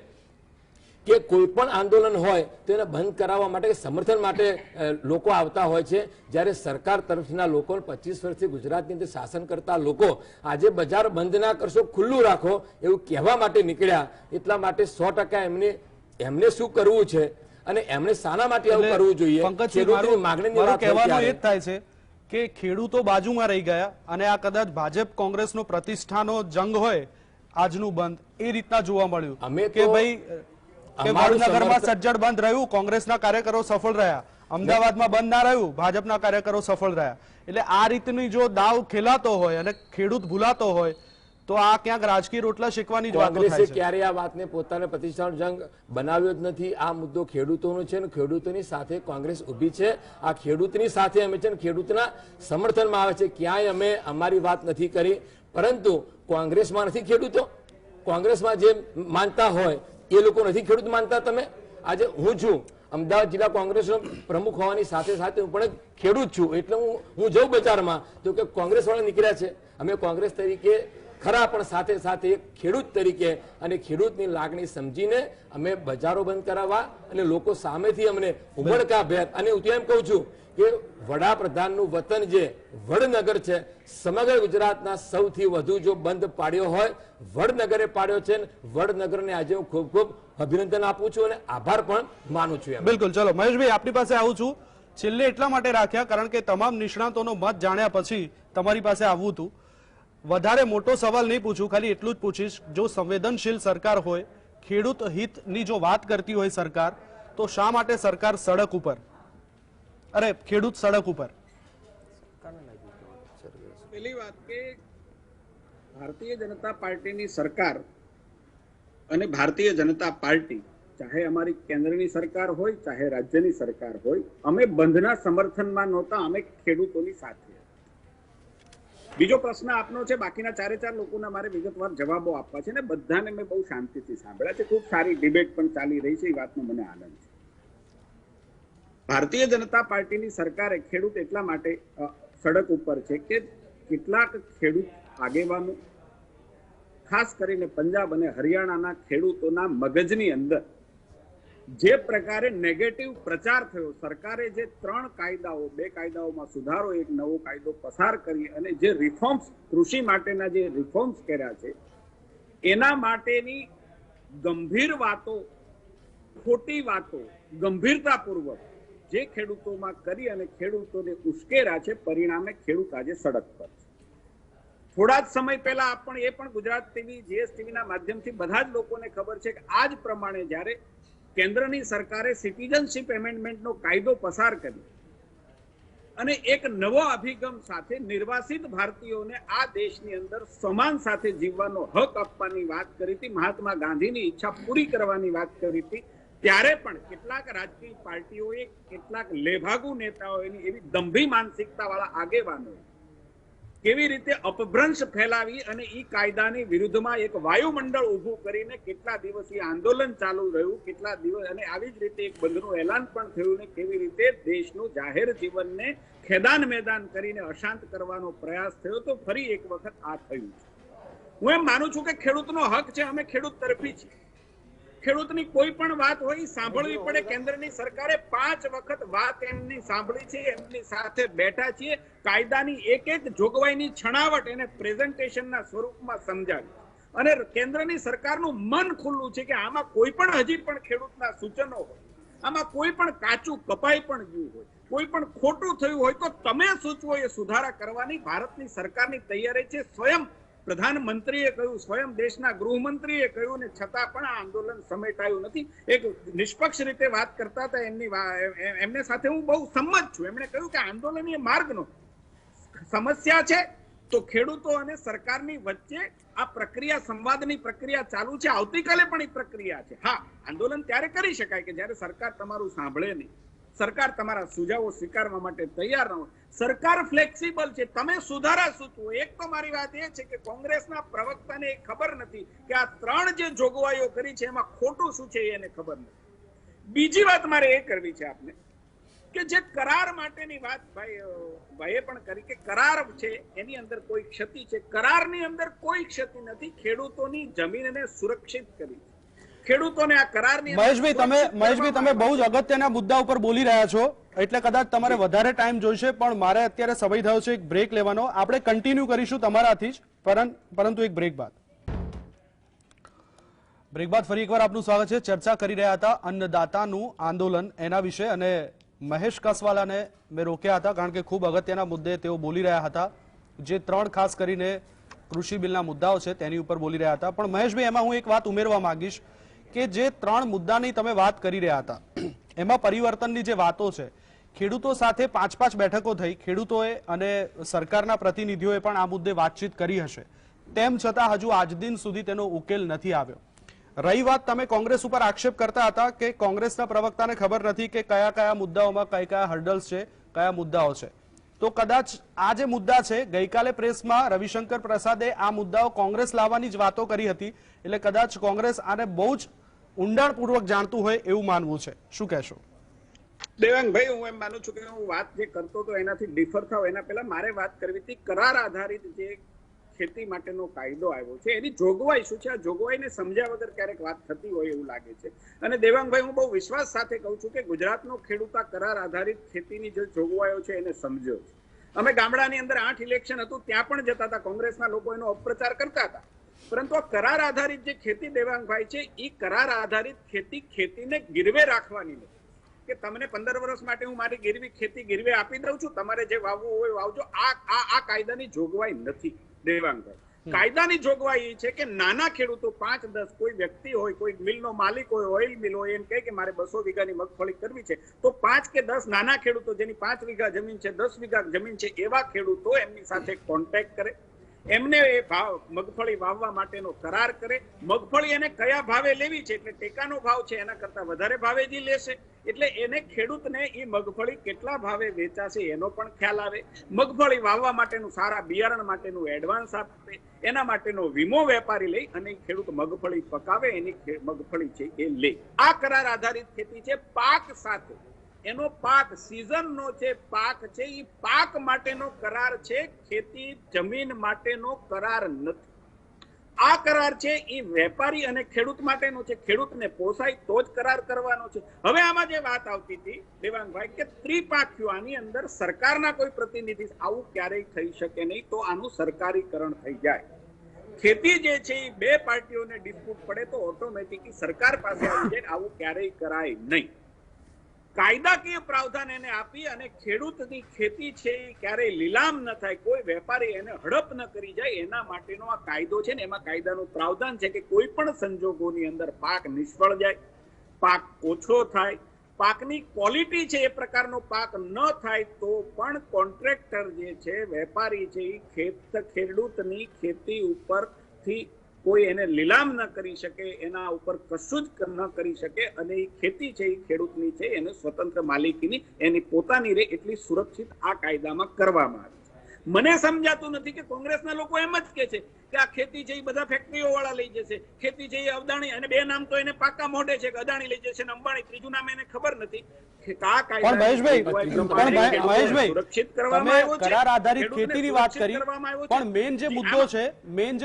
કે કોઈ પણ આંદોલન હોય તો એને બંધ કરાવવા માટે સમર્થન માટે લોકો આવતા હોય છે, જ્યારે સરકાર તરફના લોકો 25 વર્ષથી ગુજરાતની અંદર શાસન કરતા લોકો આજે બજાર બંધ ના કરશો, ખુલ્લું રાખો એવું કહેવા માટે નીકળ્યા. એટલા માટે 100% એમને શું કરવું છે અને એમને શાના માટે આવું કરવું જોઈએ, પંકજજી, ખેડૂતોની માગણીની મારું વાત હોય કહેવાનું ત્યારે. એ જ થાય છે કે ખેડૂતો બાજુમાં રહી ગયા અને આ કદાચ ભાજપ કોંગ્રેસનો પ્રતિષ્ઠાનો જંગ હોય આજનું બંધ એ રીતના જોવા મળ્યું અમે કે તો ભાઈ કે અમારું વડનગરમાં સમર્થન- સજ્જડ બંધ રહ્યું, કોંગ્રેસના કાર્યકરો સફળ રહ્યા, અમદાવાદમાં બંધ ના રહ્યું, ભાજપના કાર્યકરો સફળ રહ્યા. એટલે આ રીતની જો દાવ ખેલાતો હોય અને ખેડૂત ભૂલાતો હોય તો આ ક્યાંક રાજકીય રોટલા શેકવાની જ વાતો કોંગ્રેસે થાય છે. ક્યારે આ વાતને પોતાને પ્રતિષ્ઠાનો જંગ બનાવ્યો જ નથી. આ મુદ્દો ખેડૂતોનો છે અને ખેડૂતોની સાથે કોંગ્રેસ ઊભી છે. આ ખેડૂતની સાથે અમે છે ને ખેડૂતના સમર્થનમાં આવે છે. ક્યાંય અમે અમારી વાત નથી કરી, પરંતુ કોંગ્રેસમાં નથી ખેડૂતો, કોંગ્રેસમાં જે માનતા હોય એ લોકો નથી ખેડૂત માનતા. તમે આજે હું છું અમદાવાદ જિલ્લા કોંગ્રેસનો પ્રમુખ હોવાની સાથે સાથે હું પણ એક ખેડૂત છું, એટલે હું જઉં બજારમાં તો કે કોંગ્રેસ વાળા નીકળ્યા છે. અમે કોંગ્રેસ તરીકે ખરા, પણ સાથે સાથે એક ખેડૂત તરીકે અને ખેડૂતની લાગણી સમજીને અમે બજારો બંધ કરાવવા અને લોકો સામેથી અમને ઉમળકાભેર, અને હું તો એમ કહું છું કે વડાપ્રધાનનું વતન જે વડનગર છે, સમગ્ર ગુજરાતના સૌથી વધુ જો બંધ પાડ્યો હોય વડનગરે પાડ્યો છે. વડનગરને આજે હું ખૂબ ખૂબ અભિનંદન આપું છું અને આભાર પણ માનું છું. બિલકુલ. ચલો મહેશભાઈ, આપની પાસે આવું છું. છેલ્લે એટલા માટે રાખ્યા કારણ કે તમામ નિષ્ણાતોનો મત જાણ્યા પછી તમારી પાસે આવવું હતું. વધારે મોટો સવાલ નહીં પૂછું, ખાલી એટલું જ પૂછીશ, જો સંવેદનશીલ સરકાર હોય, ખેડૂત હિતની જો વાત કરતી હોય સરકાર, તો શા માટે સરકાર સડક ઉપર, અરે ખેડૂત સડક ઉપર? પહેલી વાત કે ભારતીય જનતા પાર્ટીની સરકાર અને ભારતીય જનતા પાર્ટી, ચાહે અમારી કેન્દ્રની સરકાર હોય ચાહે રાજ્યની સરકાર હોય, અમે બંધના સમર્થનમાં નહોતા, અમે ખેડૂતોની સાથે. બીજો પ્રશ્ન આપનો છે, બાકીના 4 લોકોના મારે વિગતવાર જવાબો આપવા છે ને બધાને મેં બહુ શાંતિથી સાંભળ્યા છે. ખૂબ સારી ડિબેટ પણ ચાલી રહી છે, એ વાતનો મને આનંદ છે. ભારતીય જનતા પાર્ટીની સરકારે ખેડૂત એટલા માટે સડક ઉપર છે કે કેટલાક ખેડૂત આગેવાનો, ખાસ કરીને પંજાબ અને હરિયાણાના ખેડૂતોના મગજની અંદર જે પ્રકારે નેગેટિવ પ્રચાર થયો, સરકારે જે 3 કાયદાઓ, 2 કાયદાઓમાં સુધારો, એક નવો કાયદો પસાર કરી અને જે રિફોર્મ્સ, કૃષિ માટેના જે રિફોર્મ્સ કર્યા છે, એના માટેની ગંભીર વાતો, ખોટી વાતો ગંભીરતાપૂર્વક જે ખેડૂતોમાં કરી અને ખેડૂતોને ઉશ્કેર્યા છે, પરિણામે ખેડૂત આજે સડક પર છે. થોડા જ સમય પહેલા એ પણ ગુજરાત ટીવી, જીએસટીવીના માધ્યમથી બધા જ લોકોને ખબર છે કે આ જ પ્રમાણે જ્યારે કેન્દ્રની સરકારે સિટીઝનશીપ એમેન્ડમેન્ટનો કાયદો પસાર કર્યો અને એક નવો અભિગમ સાથે નિર્વાસિત ભારતીયોને આ દેશની અંદર સમાન સાથે જીવવાનો હક આપવાની વાત કરી હતી, મહાત્મા ગાંધીની ઈચ્છા પૂરી કરવાની વાત કરી હતી, ત્યારે પણ કેટલાક રાજકીય પાર્ટીઓએ, કેટલાક લેભાગુ નેતાઓની એવી દંભી માનસિકતા વાળા આગેવાનોએ કેવી રીતે અપભ્રંશ ફેલાવી અને ઈ કાયદાની વિરુદ્ધમાં એક વાયુમંડળ ઊભું કરીને કેટલા દિવસથી આંદોલન ચાલુ રહ્યું, કેટલા દિવસ, અને આવી જ રીતે એક બંધનું એલાન પણ થયું ને કેવી રીતે દેશનું જાહેર જીવનને ખેદાન મેદાન કરીને અશાંત કરવાનો પ્રયાસ થયો. તો ફરી એક વખત આ થયું છે. હું એમ માનું છું કે ખેડૂતનો હક છે, અમે ખેડૂત તરફી છીએ. ખેડૂતની કોઈ પણ વાત હોય સાંભળવી પડે. કેન્દ્રની સરકારે 5 વખત વાત એમની સાંભળી છે, એમની સાથે બેઠા છીએ, કાયદાની એક જોગવાઈની છણાવટ એને પ્રેઝન્ટેશનના સ્વરૂપમાં સમજાવી અને કેન્દ્રની સરકારનું મન ખુલ્લું છે કે આમાં કોઈ પણ હજી પણ ખેડૂતના સૂચનો હોય, આમાં કોઈ પણ કાચું કપાઈ પણ ગયું હોય, કોઈ પણ ખોટું થયું હોય તો તમે સૂચવો એ સુધારા કરવાની ભારતની સરકારની તૈયારી છે. સ્વયં પ્રધાનમંત્રીએ કહ્યું, સ્વયં દેશના ગૃહમંત્રીએ કહ્યું, ને છતાં પણ આ આંદોલન સમેટાયું નથી. એક નિષ્પક્ષ રીતે વાત કરતા હતા, એમને સાથે હું બહુ સંમત છું. એમણે કહ્યું કે આંદોલન એ માર્ગનો સમસ્યા છે તો ખેડૂતો અને સરકારની વચ્ચે આ પ્રક્રિયા, સંવાદની પ્રક્રિયા ચાલુ છે. આવતીકાલે પણ એ પ્રક્રિયા છે. હા, આંદોલન ત્યારે કરી શકાય કે જ્યારે સરકાર તમારું સાંભળે નહીં, સરકાર તમારા સુઝાવો સ્વીકારવા માટે તૈયાર ન હોય. સરકાર ફ્લેક્સિબલ છે, તમે સુધારા સૂચવો. એક તો મારી વાત એ છે કે કોંગ્રેસના પ્રવક્તાને ખબર નથી કે આ 3 જે જોગવાઈઓ કરી છે એમાં ખોટું શું છે એને ખબર નથી. બીજી વાત મારે એ કરવી છે આપને કે જે કરાર માટેની વાત ભાઈએ પણ કરી કે કરાર છે એની અંદર કોઈ ક્ષતિ છે. કરારની અંદર કોઈ ક્ષતિ નથી. ખેડૂતોની જમીનને સુરક્ષિત કરી, ખેડૂતોને આ કરારની અંદર મહેશભાઈ તમે બહુ જ અગત્યના મુદ્દા ઉપર બોલી રહ્યા છો એટલે કદાચ તમારે વધારે ટાઈમ જોઈશે, પણ મારે અત્યારે સમય થયો છે એક બ્રેક લેવાનો. આપણે કન્ટિન્યુ કરીશું તમારાથી જ, પરંતુ એક બ્રેક બાદ ફરી એકવાર આપનું સ્વાગત છે. ચર્ચા કરી રહ્યા હતા અન્નદાતાનું આંદોલન એના વિશે, અને મહેશ કસવાલાને મેં રોક્યા હતા કારણ કે ખૂબ અગત્યના મુદ્દે તેઓ બોલી રહ્યા હતા. જે 3 ખાસ કરીને કૃષિ બિલના મુદ્દાઓ છે તેની ઉપર બોલી રહ્યા હતા. પણ મહેશભાઈ, એમાં હું એક વાત ઉમેરવા માંગીશ કે જે 3 મુદ્દાની તમે વાત કરી રહ્યા હતા એમાં પરિવર્તનની જે વાતો છે, ખેડૂતો સાથે 5 બેઠકો થઈ, ખેડૂતોએ અને સરકારના પ્રતિનિધિઓએ પણ આ મુદ્દે વાતચીત કરી હશે, તેમ છતાં હજુ આજ દિન સુધી તેનો ઉકેલ નથી આવ્યો. રહી વાત, તમે કોંગ્રેસ ઉપર આક્ષેપ કરતા હતા કે કોંગ્રેસના પ્રવક્તાને ખબર નથી કે કયા કયા મુદ્દાઓમાં કયા હર્ડલ્સ છે, કયા મુદ્દાઓ છે. તો કદાચ આ જે મુદ્દા છે, ગઈકાલે પ્રેસમાં રવિશંકર પ્રસાદે આ મુદ્દાઓ કોંગ્રેસ લાવવાની જ વાતો કરી હતી, એટલે કદાચ કોંગ્રેસ આને બહુ જ ઊંડાણપૂર્વક જાણતું હોય એવું માનવું છે. શું કહેશો? દેવાંગભાઈ, હું એમ માનું છું કે હું વાત જે કરતો હતો એનાથી ડિફર થાવ એના પહેલા મારે વાત કરવી હતી કરાર આધારિત જે ખેતી માટેનો કાયદો આવ્યો છે એની જોગવાઈ શું છે. આ જોગવાઈને સમજ્યા વગર ક્યારેક વાત થતી હોય એવું લાગે છે. અને દેવાંગભાઈ, હું બહુ વિશ્વાસ સાથે કહું છું કે ગુજરાતનો ખેડૂત આ કરાર આધારિત ખેતીની જે જોગવાઈઓ છે એને સમજ્યો છે. અમે ગામડાની અંદર 8 ઇલેક્શન હતું ત્યાં પણ જતા હતા, કોંગ્રેસના લોકો એનો અપપ્રચાર કરતા હતા, પરંતુ આ કરાર આધારિત જે ખેતી દેવાંગભાઈ છે એ કરાર આધારિત ખેતીને ગીરવે રાખવાની નથી કે તમને 15 વર્ષ માટે હું મારી ખેતી ગીરવે આપી દઉં છું, તમારે જે વાવવું હોય વાવજો. આ કાયદાની જોગવાઈ નથી દેવાંગભાઈ. કાયદાની જોગવાઈ એ છે કે નાના ખેડૂતો 5-10 કોઈ વ્યક્તિ હોય, કોઈ મિલનો માલિક હોય, ઓઇલ મિલ હોય, એમ કહે કે મારે 200 વીઘાની મગફળી કરવી છે, તો 5 કે 10 નાના ખેડૂતો જેની 5 વીઘા જમીન છે, 10 વીઘા જમીન છે, એવા ખેડૂતો એમની સાથે કોન્ટેક્ટ કરે, એમને એ મગફળી વાવવા માટેનો કરાર કરે. મગફળી એને કયા ભાવે લેવી છે, એટલે ટેકાનો ભાવ છે એના કરતા વધારે ભાવે જે લેશે, એટલે એને ખેડૂતને એ મગફળી કેટલા ભાવે વેચાશે એનો પણ ખ્યાલ આવે. મગફળી વાવવા માટેનું સારા બિયારણ માટેનું એડવાન્સ આપે, એના માટેનો વીમો વેપારી લઈ અને ખેડૂત મગફળી પકાવે, એની મગફળી છે એ લે. આ કરાર આધારિત ખેતી છે. પાક સાથે એનો પાક સિઝનનો છે, પાક છે, એ પાક માટેનો કરાર છે, ખેતી જમીન માટેનો કરાર નથી. આ કરાર છે એ વેપારી અને ખેડૂત માટેનો છે. ખેડૂતને પોસાય તો જ કરાર કરવાનો છે. હવે આમાં જે વાત આવતી હતી દેવાંગભાઈ કે ત્રિપાખ્યું, આની અંદર સરકારના કોઈ પ્રતિનિધિ, આવું ક્યારેય થઈ શકે નહીં, તો આનું સરકારીકરણ થઈ જાય. ખેતી જે છે એ 2 પાર્ટીઓને ડિસ્પ્યુટ પડે તો ઓટોમેટિકલી સરકાર પાસે આવી જાય. આવું ક્યારેય કરાય નહીં. કાયદાકીય પ્રાવધાન એને આપી અને ખેડૂતની ખેતી છે એ ક્યારેય લીલામ ન થાય, કોઈ વેપારી એને હડપ ન કરી જાય, એના માટેનો આ કાયદો છે ને એમાં કાયદાનું પ્રાવધાન છે કે કોઈ પણ સંજોગોની અંદર પાક નિષ્ફળ જાય, પાક ઓછો થાય, પાકની ક્વોલિટી છે એ પ્રકારનો પાક ન થાય તો પણ કોન્ટ્રાક્ટર જે છે, વેપારી છે, એ ખેડૂતની ખેતી ઉપરથી કોઈ એને લીલામ ન કરી શકે, એના ઉપર કશું જ ન કરી શકે, અને એ ખેતી છે એ ખેડૂતની છે, એને સ્વતંત્ર માલિકીની એની પોતાની રહે એટલી સુરક્ષિત આ કાયદામાં કરવામાં આવી છે. મને સમજાતું નથી કે કોંગ્રેસના લોકો એમ જ કે છે કે આ ખેતી છે એ બધા ફેક્ટરીઓ વાળા લઈ જશે, ખેતી છે એ અદાણી, અને 2 નામ તો એને પાકા મોઢે છે કે અદાણી લઈ જશે ને અંબાણી, ત્રીજું નામ એને ખબર નથી. પણ મહેશભાઈ, તમે કરાર આધારિત ખેતીની વાત કરી, પણ મેઇન જે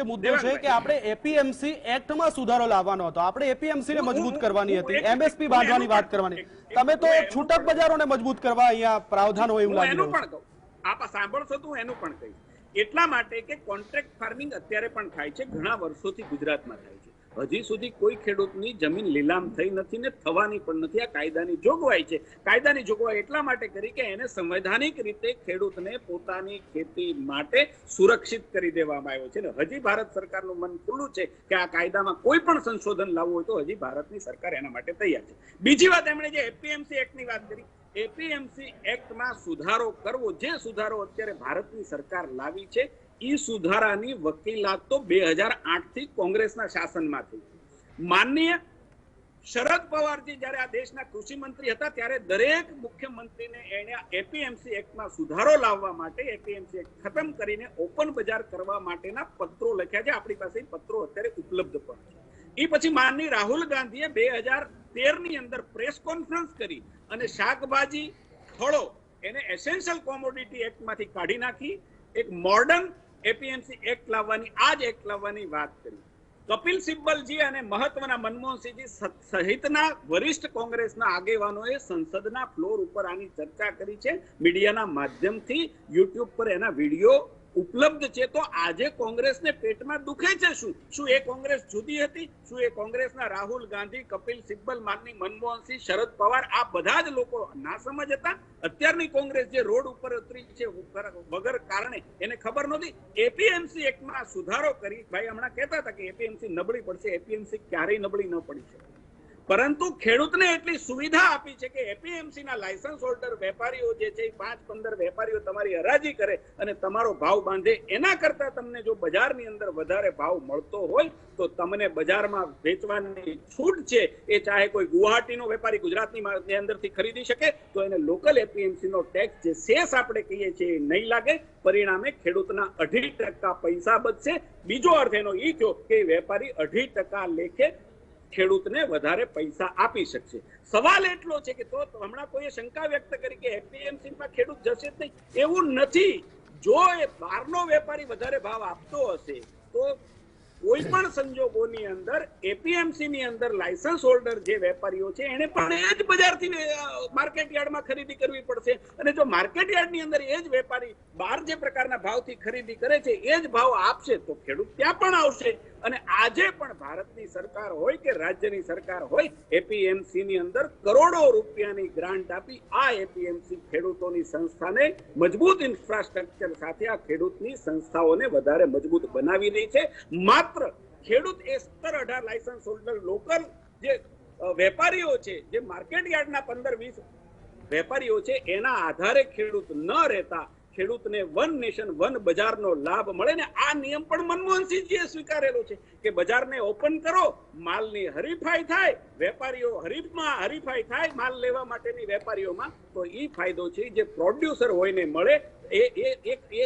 મુદ્દો છે કે આપણે એપીએમસી એક્ટમાં સુધારો લાવવાનો હતો, આપણે એપીએમસી ને મજબૂત કરવાની હતી, એમએસપી બાંધવાની વાત કરવાની. તમે તો છૂટક બજારોને મજબૂત કરવા અહીંયા પ્રાવધાન હોય એવું લાગી રહ્યું છે. આપ સાંભળશો તો એનું પણ કહીશ. એટલા માટે કે કોન્ટ્રાક્ટ ફાર્મિંગ અત્યારે પણ થાય છે, ઘણા વર્ષોથી ગુજરાતમાં થાય છે. હજી સુધી કોઈ ખેડૂતની જમીન લીલામ થઈ નથી ને થવાની પણ નથી. આ કાયદાની જોગવાઈ છે. કાયદાની જોગવાઈ એટલા માટે કરી કે એને સંવૈધાનિક રીતે ખેડૂતને પોતાની ખેતી માટે સુરક્ષિત કરી દેવામાં આવ્યો છે. ને હજી ભારત સરકારનું મન ખુલ્લું છે કે આ કાયદામાં કોઈ પણ સંશોધન લાવવું હોય તો હજી ભારતની સરકાર એના માટે તૈયાર છે. બીજી વાત, એમણે જે એપીએમસી એક્ટની વાત કરી, એપીએમસી એક્ટમાં સુધારો કરવો, જે સુધારો અત્યારે ભારતની સરકાર લાવી છે, એ સુધારાની વકીલાત તો 2008 થી કોંગ્રેસના શાસનમાં થઈ. માનનીય શરદ પવારજી જ્યારે આ દેશના કૃષિ મંત્રી હતા ત્યારે દરેક મુખ્યમંત્રીને એને એપીએમસી એક્ટમાં સુધારો લાવવા માટે, એપીએમસી એક્ટ ખતમ કરીને ઓપન બજાર કરવા માટેના પત્રો લખ્યા છે. આપણી પાસે પત્રો અત્યારે ઉપલબ્ધ પણ છે. એ પછી માનની રાહુલ ગાંધીએ 2013 ની અંદર પ્રેસ કોન્ફરન્સ કરી અને શાકભાજી, ફળો એને એસેન્શિયલ કોમોડિટી એક્ટમાંથી કાઢી નાખી, એક મોડર્ન એપીએમસી એક્ટ લાવવાની, આ જ એક્ટ લાવવાની વાત કરી. કપિલ સિબ્બલજી અને મહત્વના મનમોહનસિંહજી સહિતના વરિષ્ઠ કોંગ્રેસના આગેવાનોએ સંસદના ફ્લોર ઉપર આની ચર્ચા કરી છે, મીડિયાના માધ્યમથી યુટ્યુબ પર એના વિડીયો ઉપલબ્ધ છે. તો આજે કોંગ્રેસને પેટમાં દુખે છે શું એ કોંગ્રેસ જુદી હતી? શું એ કોંગ્રેસના રાહુલ ગાંધી, કપિલ સિબ્બલ, માનની મનમોહનસિંહ, શરદ પવાર આ બધા જ લોકો ના સમજ હતા? અત્યારની કોંગ્રેસ જે રોડ ઉપર ઉતરી છે વગર કારણે એને ખબર નહોતી? એપીએમસી એક્ટમાં સુધારો કરી, ભાઈ હમણાં કહેતા હતા કે એપીએમસી નબળી પડશે. એપીએમસી ક્યારેય નબળી ન પડી છે, પરંતુ ખેડૂતને એટલી સુવિધા આપી છે કે એપીએમસી ના લાયસન્સ હોલ્ડર વેપારીઓ જે છે 5-15 વેપારીઓ તમારી હરાજી કરે અને તમારો ભાવ બાંધે. એના કરતા તમને જો બજારની અંદર વધારે ભાવ મળતો હોય તો તમને બજારમાં વેચવાની છૂટ છે. એ ચાહે કોઈ ગુવાહાટીનો વેપારી ગુજરાતની અંદરથી ખરીદી શકે તો એને લોકલ એપીએમસી નો ટેક્સ જે શેષ આપણે કહીએ છીએ નહીં લાગે. પરિણામે ખેડૂતના 2.5% પૈસા બચશે. બીજો અર્થ એનો એ થયો કે વેપારી 2.5% લેખે ખેડૂતને વધારે પૈસા આપી શકશે. સવાલ એટલો છે કે તો હમણાં કોઈએ શંકા વ્યક્ત કરી કે એપીએમસી માં ખેડૂત જશે જ નહીં. એવું નથી. જો એ બહારનો વેપારી વધારે ભાવ આપતો હશે તો કોઈ પણ સંજોગોની અંદર એપીએમસી ની અંદર લાયસન્સ હોલ્ડર જે વેપારીઓ છે એને પણ એ જ બજારથી માર્કેટ યાર્ડમાં ખરીદી કરવી પડશે. અને જો માર્કેટ યાર્ડની અંદર એ જ વેપારી બહાર જે પ્રકારના ભાવથી ખરીદી કરે છે એ જ ભાવ આપશે તો ખેડૂત ત્યાં પણ આવશે. અને આજે પણ ભારતની સરકાર હોય કે રાજ્યની સરકાર હોય, એપીએમસી ની અંદર કરોડો રૂપિયાની ગ્રાન્ટ આપી આ એપીએમસી ખેડૂતોની સંસ્થાને મજબૂત ઇન્ફ્રાસ્ટ્રક્ચર સાથે આ ખેડૂતની સંસ્થાઓને વધારે મજબૂત બનાવી રહી છે. માત્ર ખેડૂત એ 17-18 લાયસન્સ હોલ્ડર લોકલ જે વેપારીઓ છે, જે માર્કેટ યાર્ડના 15-20 વેપારીઓ છે, એના આધારે ખેડૂત ન રહેતા ખેડૂતને વન નેશન વન બજારનો લાભ મળે. ને આ નિયમ પણ મનમોહનસિંહજીએ સ્વીકારેલો છે કે બજારને ઓપન કરો, માલની હરીફાઈ થાય, વેપારીઓ હરીફાઈ થાય માલ લેવા માટેની વેપારીઓમાં, તો એ ફાયદો છે જે પ્રોડ્યુસર હોયને મળે. એ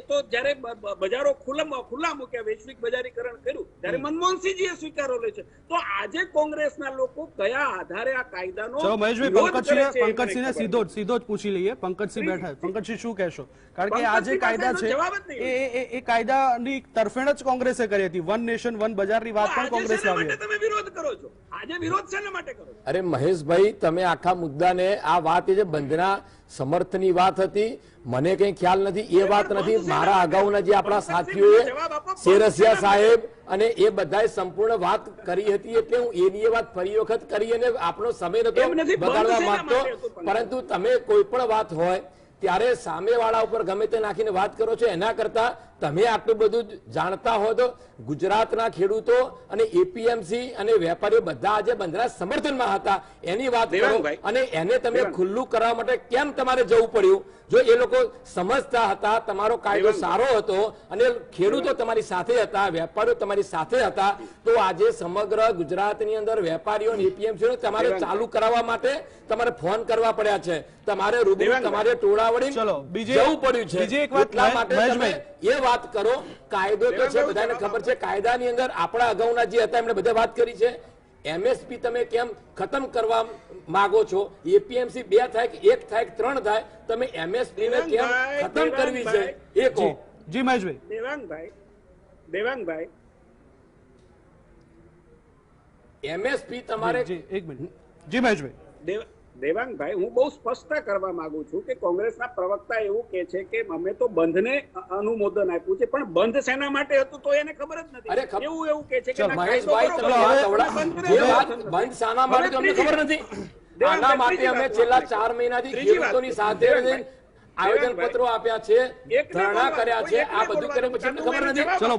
તો જ્યારે બજારો ખુલ્લા મૂક્યા, વૈશ્વિક બજારીકરણ કર્યું ત્યારે મનમોહનસિંહજીએ સ્વીકારેલો છે. તો આજે કોંગ્રેસના લોકો કયા આધારે આ કાયદાનો ચલો મહેશભાઈ, વિરોધ કરે છે એ પંકજસિંહને મને સીધો જ પૂછી લઈએ. પંકજસિંહ બેઠા છે. પંકજસિંહ શું કહેશો? કારણ કે આ જે કાયદા છે એ કાયદાની તરફેણ જ કોંગ્રેસે કરી હતી. વન નેશન વન બજારની વાત પણ કોંગ્રેસ લાવી હતી. તમે વિરોધ કરો છો આજે? વિરોધ શેના માટે કરો છો? અરે મહેશભાઈ, તમે આખા મુદ્દાને આ વાત જે બંધના સમર્થનની વાત હતી, મને કઈ ખ્યાલ નથી. એ વાત નથી. મારા અગાઉના જે આપણા સાથીઓએ શેરસિયા સાહેબ અને એ બધાએ સંપૂર્ણ વાત કરી હતી, એટલે હું એની વાત ફરી વખત કરી અને આપણો સમય નતો બગાડવા માંગતો. પરંતુ તમે કોઈ પણ વાત હોય ત્યારે સામેવાળા ઉપર ગમે તે નાખીને વાત કરો છો. એના કરતા તમે આટલું બધું જાણતા હો તો ગુજરાતના ખેડૂતો અને એપીએમસી અને વેપારીઓ બધા આજે બંધના સમર્થનમાં હતા એની વાત કરો. અને એને તમે ખુલ્લું કરવા માટે કેમ તમારે જવું પડ્યું? જો એ લોકો સમજતા હતા, તમારો કાયદો સારો હતો અને ખેડૂતો તમારી સાથે હતા, વેપારીઓ તમારી સાથે હતા, તો આજે સમગ્ર ગુજરાતની અંદર વેપારીઓ અને એપીએમસી તમારે ચાલુ કરાવવા માટે તમારે ફોન કરવા પડ્યા છે. તમારે રૂબરૂ તમારે ટોળાવડી જવું પડ્યું છે. એટલા માટે તમે એ વાત કરો. કાયદો તો છે, બધાને ખબર છે. કાયદાની અંદર આપણા અગાઉના જે હતા એમણે બધા વાત કરી છે. એમએસપી તમે કેમ ખતમ કરવા માંગો છો? એપીએમસી 2 થાય કે 1 થાય કે 3 થાય, તમે એમએસપી ને કેમ ખતમ કરવી છે એ કહો. જી મહેશભાઈ. દેવાંગભાઈ એમએસપી તમારે એક મિનિટ. જી મહેશભાઈ. દેવાંગભાઈ, હું બહુ સ્પષ્ટતા કરવા માંગુ છું કે કોંગ્રેસના પ્રવક્તા એવું કે છે કે અમે તો બંધને અનુમોદન આપ્યું છે, પણ બંધ શેના માટે હતું તો એને ખબર જ નથી. એવું કે છે કે મહેશભાઈ, તમે બંધ શાના માટે તમને ખબર નથી? આના માટે અમે છેલ્લા 4 મહિનાથી ખેડૂતોની સાથે આયોજન પત્રો આપ્યા છે, ધરણા કર્યા છે, આ બધું કરે પછી અમને ખબર નથી. ચલો,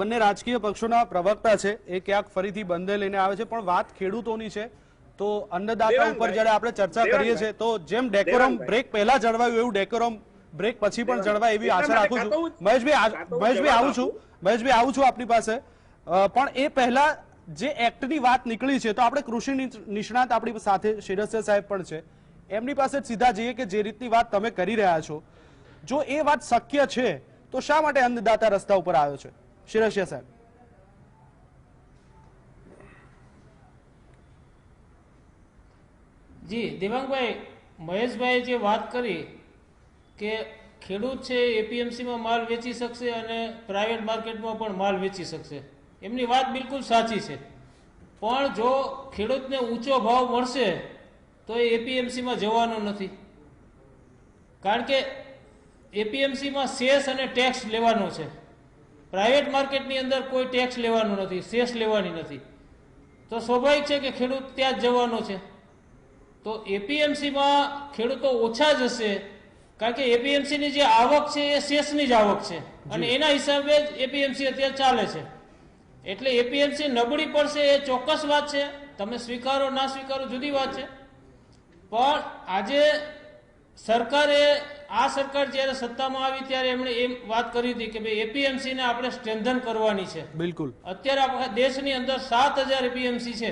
બંને રાજકીય પક્ષોના પ્રવક્તા છે એ ક્યાંક ફરીથી બંધે લઈને આવે છે, પણ વાત ખેડૂતોની છે. તો અન્નદાતા ઉપર જ્યારે આપણે ચર્ચા કરીએ છીએ તો જેમ ડેકોરમ બ્રેક પહેલા જળવાયું એવું ડેકોરમ બ્રેક પછી પણ જળવાય એવી આશા રાખું છું. મહેશભાઈ આવું છું આપની પાસે. પણ એ પહેલા જે એક્ટની વાત નીકળી છે તો આપણે કૃષિ નિષ્ણાત આપણી સાથે શિરસિયા સાહેબ પણ છે, એમની પાસે સીધા જઈએ કે જે રીતની વાત તમે કરી રહ્યા છો, જો એ વાત શક્ય છે તો શા માટે અન્નદાતા રસ્તા ઉપર આવ્યો છે? શિરસિયા સાહેબ. જી દેવાંગભાઈ, મહેશભાઈએ જે વાત કરી કે ખેડૂત છે એપીએમસીમાં માલ વેચી શકશે અને પ્રાઇવેટ માર્કેટમાં પણ માલ વેચી શકશે, એમની વાત બિલકુલ સાચી છે, પણ જો ખેડૂતને ઊંચો ભાવ મળશે તો એ એપીએમસીમાં જવાનો નથી, કારણ કે એપીએમસીમાં સેસ અને ટેક્સ લેવાનો છે. પ્રાઇવેટ માર્કેટની અંદર કોઈ ટેક્સ લેવાનું નથી, સેસ લેવાની નથી, તો સ્વાભાવિક છે કે ખેડૂત ત્યાં જ જવાનો છે. તો એપીએમસીમાં ખેડૂતો ઓછા જ હશે, કારણ કે એપીએમસીની જે આવક છે એ સેસની જ આવક છે અને એના હિસાબે જ એપીએમસી અત્યારે ચાલે છે. એટલે એપીએમસી નબળી પડશે એ ચોક્કસ વાત છે, તમે સ્વીકારો ના સ્વીકારો જુદી વાત છે. પણ આજે સરકારે, આ સરકાર જ્યારે સત્તામાં આવી ત્યારે એમણે એમ વાત કરી હતી કે ભાઈ એપીએમસી ને આપણે સ્ટ્રેન્થન કરવાની છે. બિલકુલ. અત્યારે આપણા દેશની અંદર 7,000 એપીએમસી છે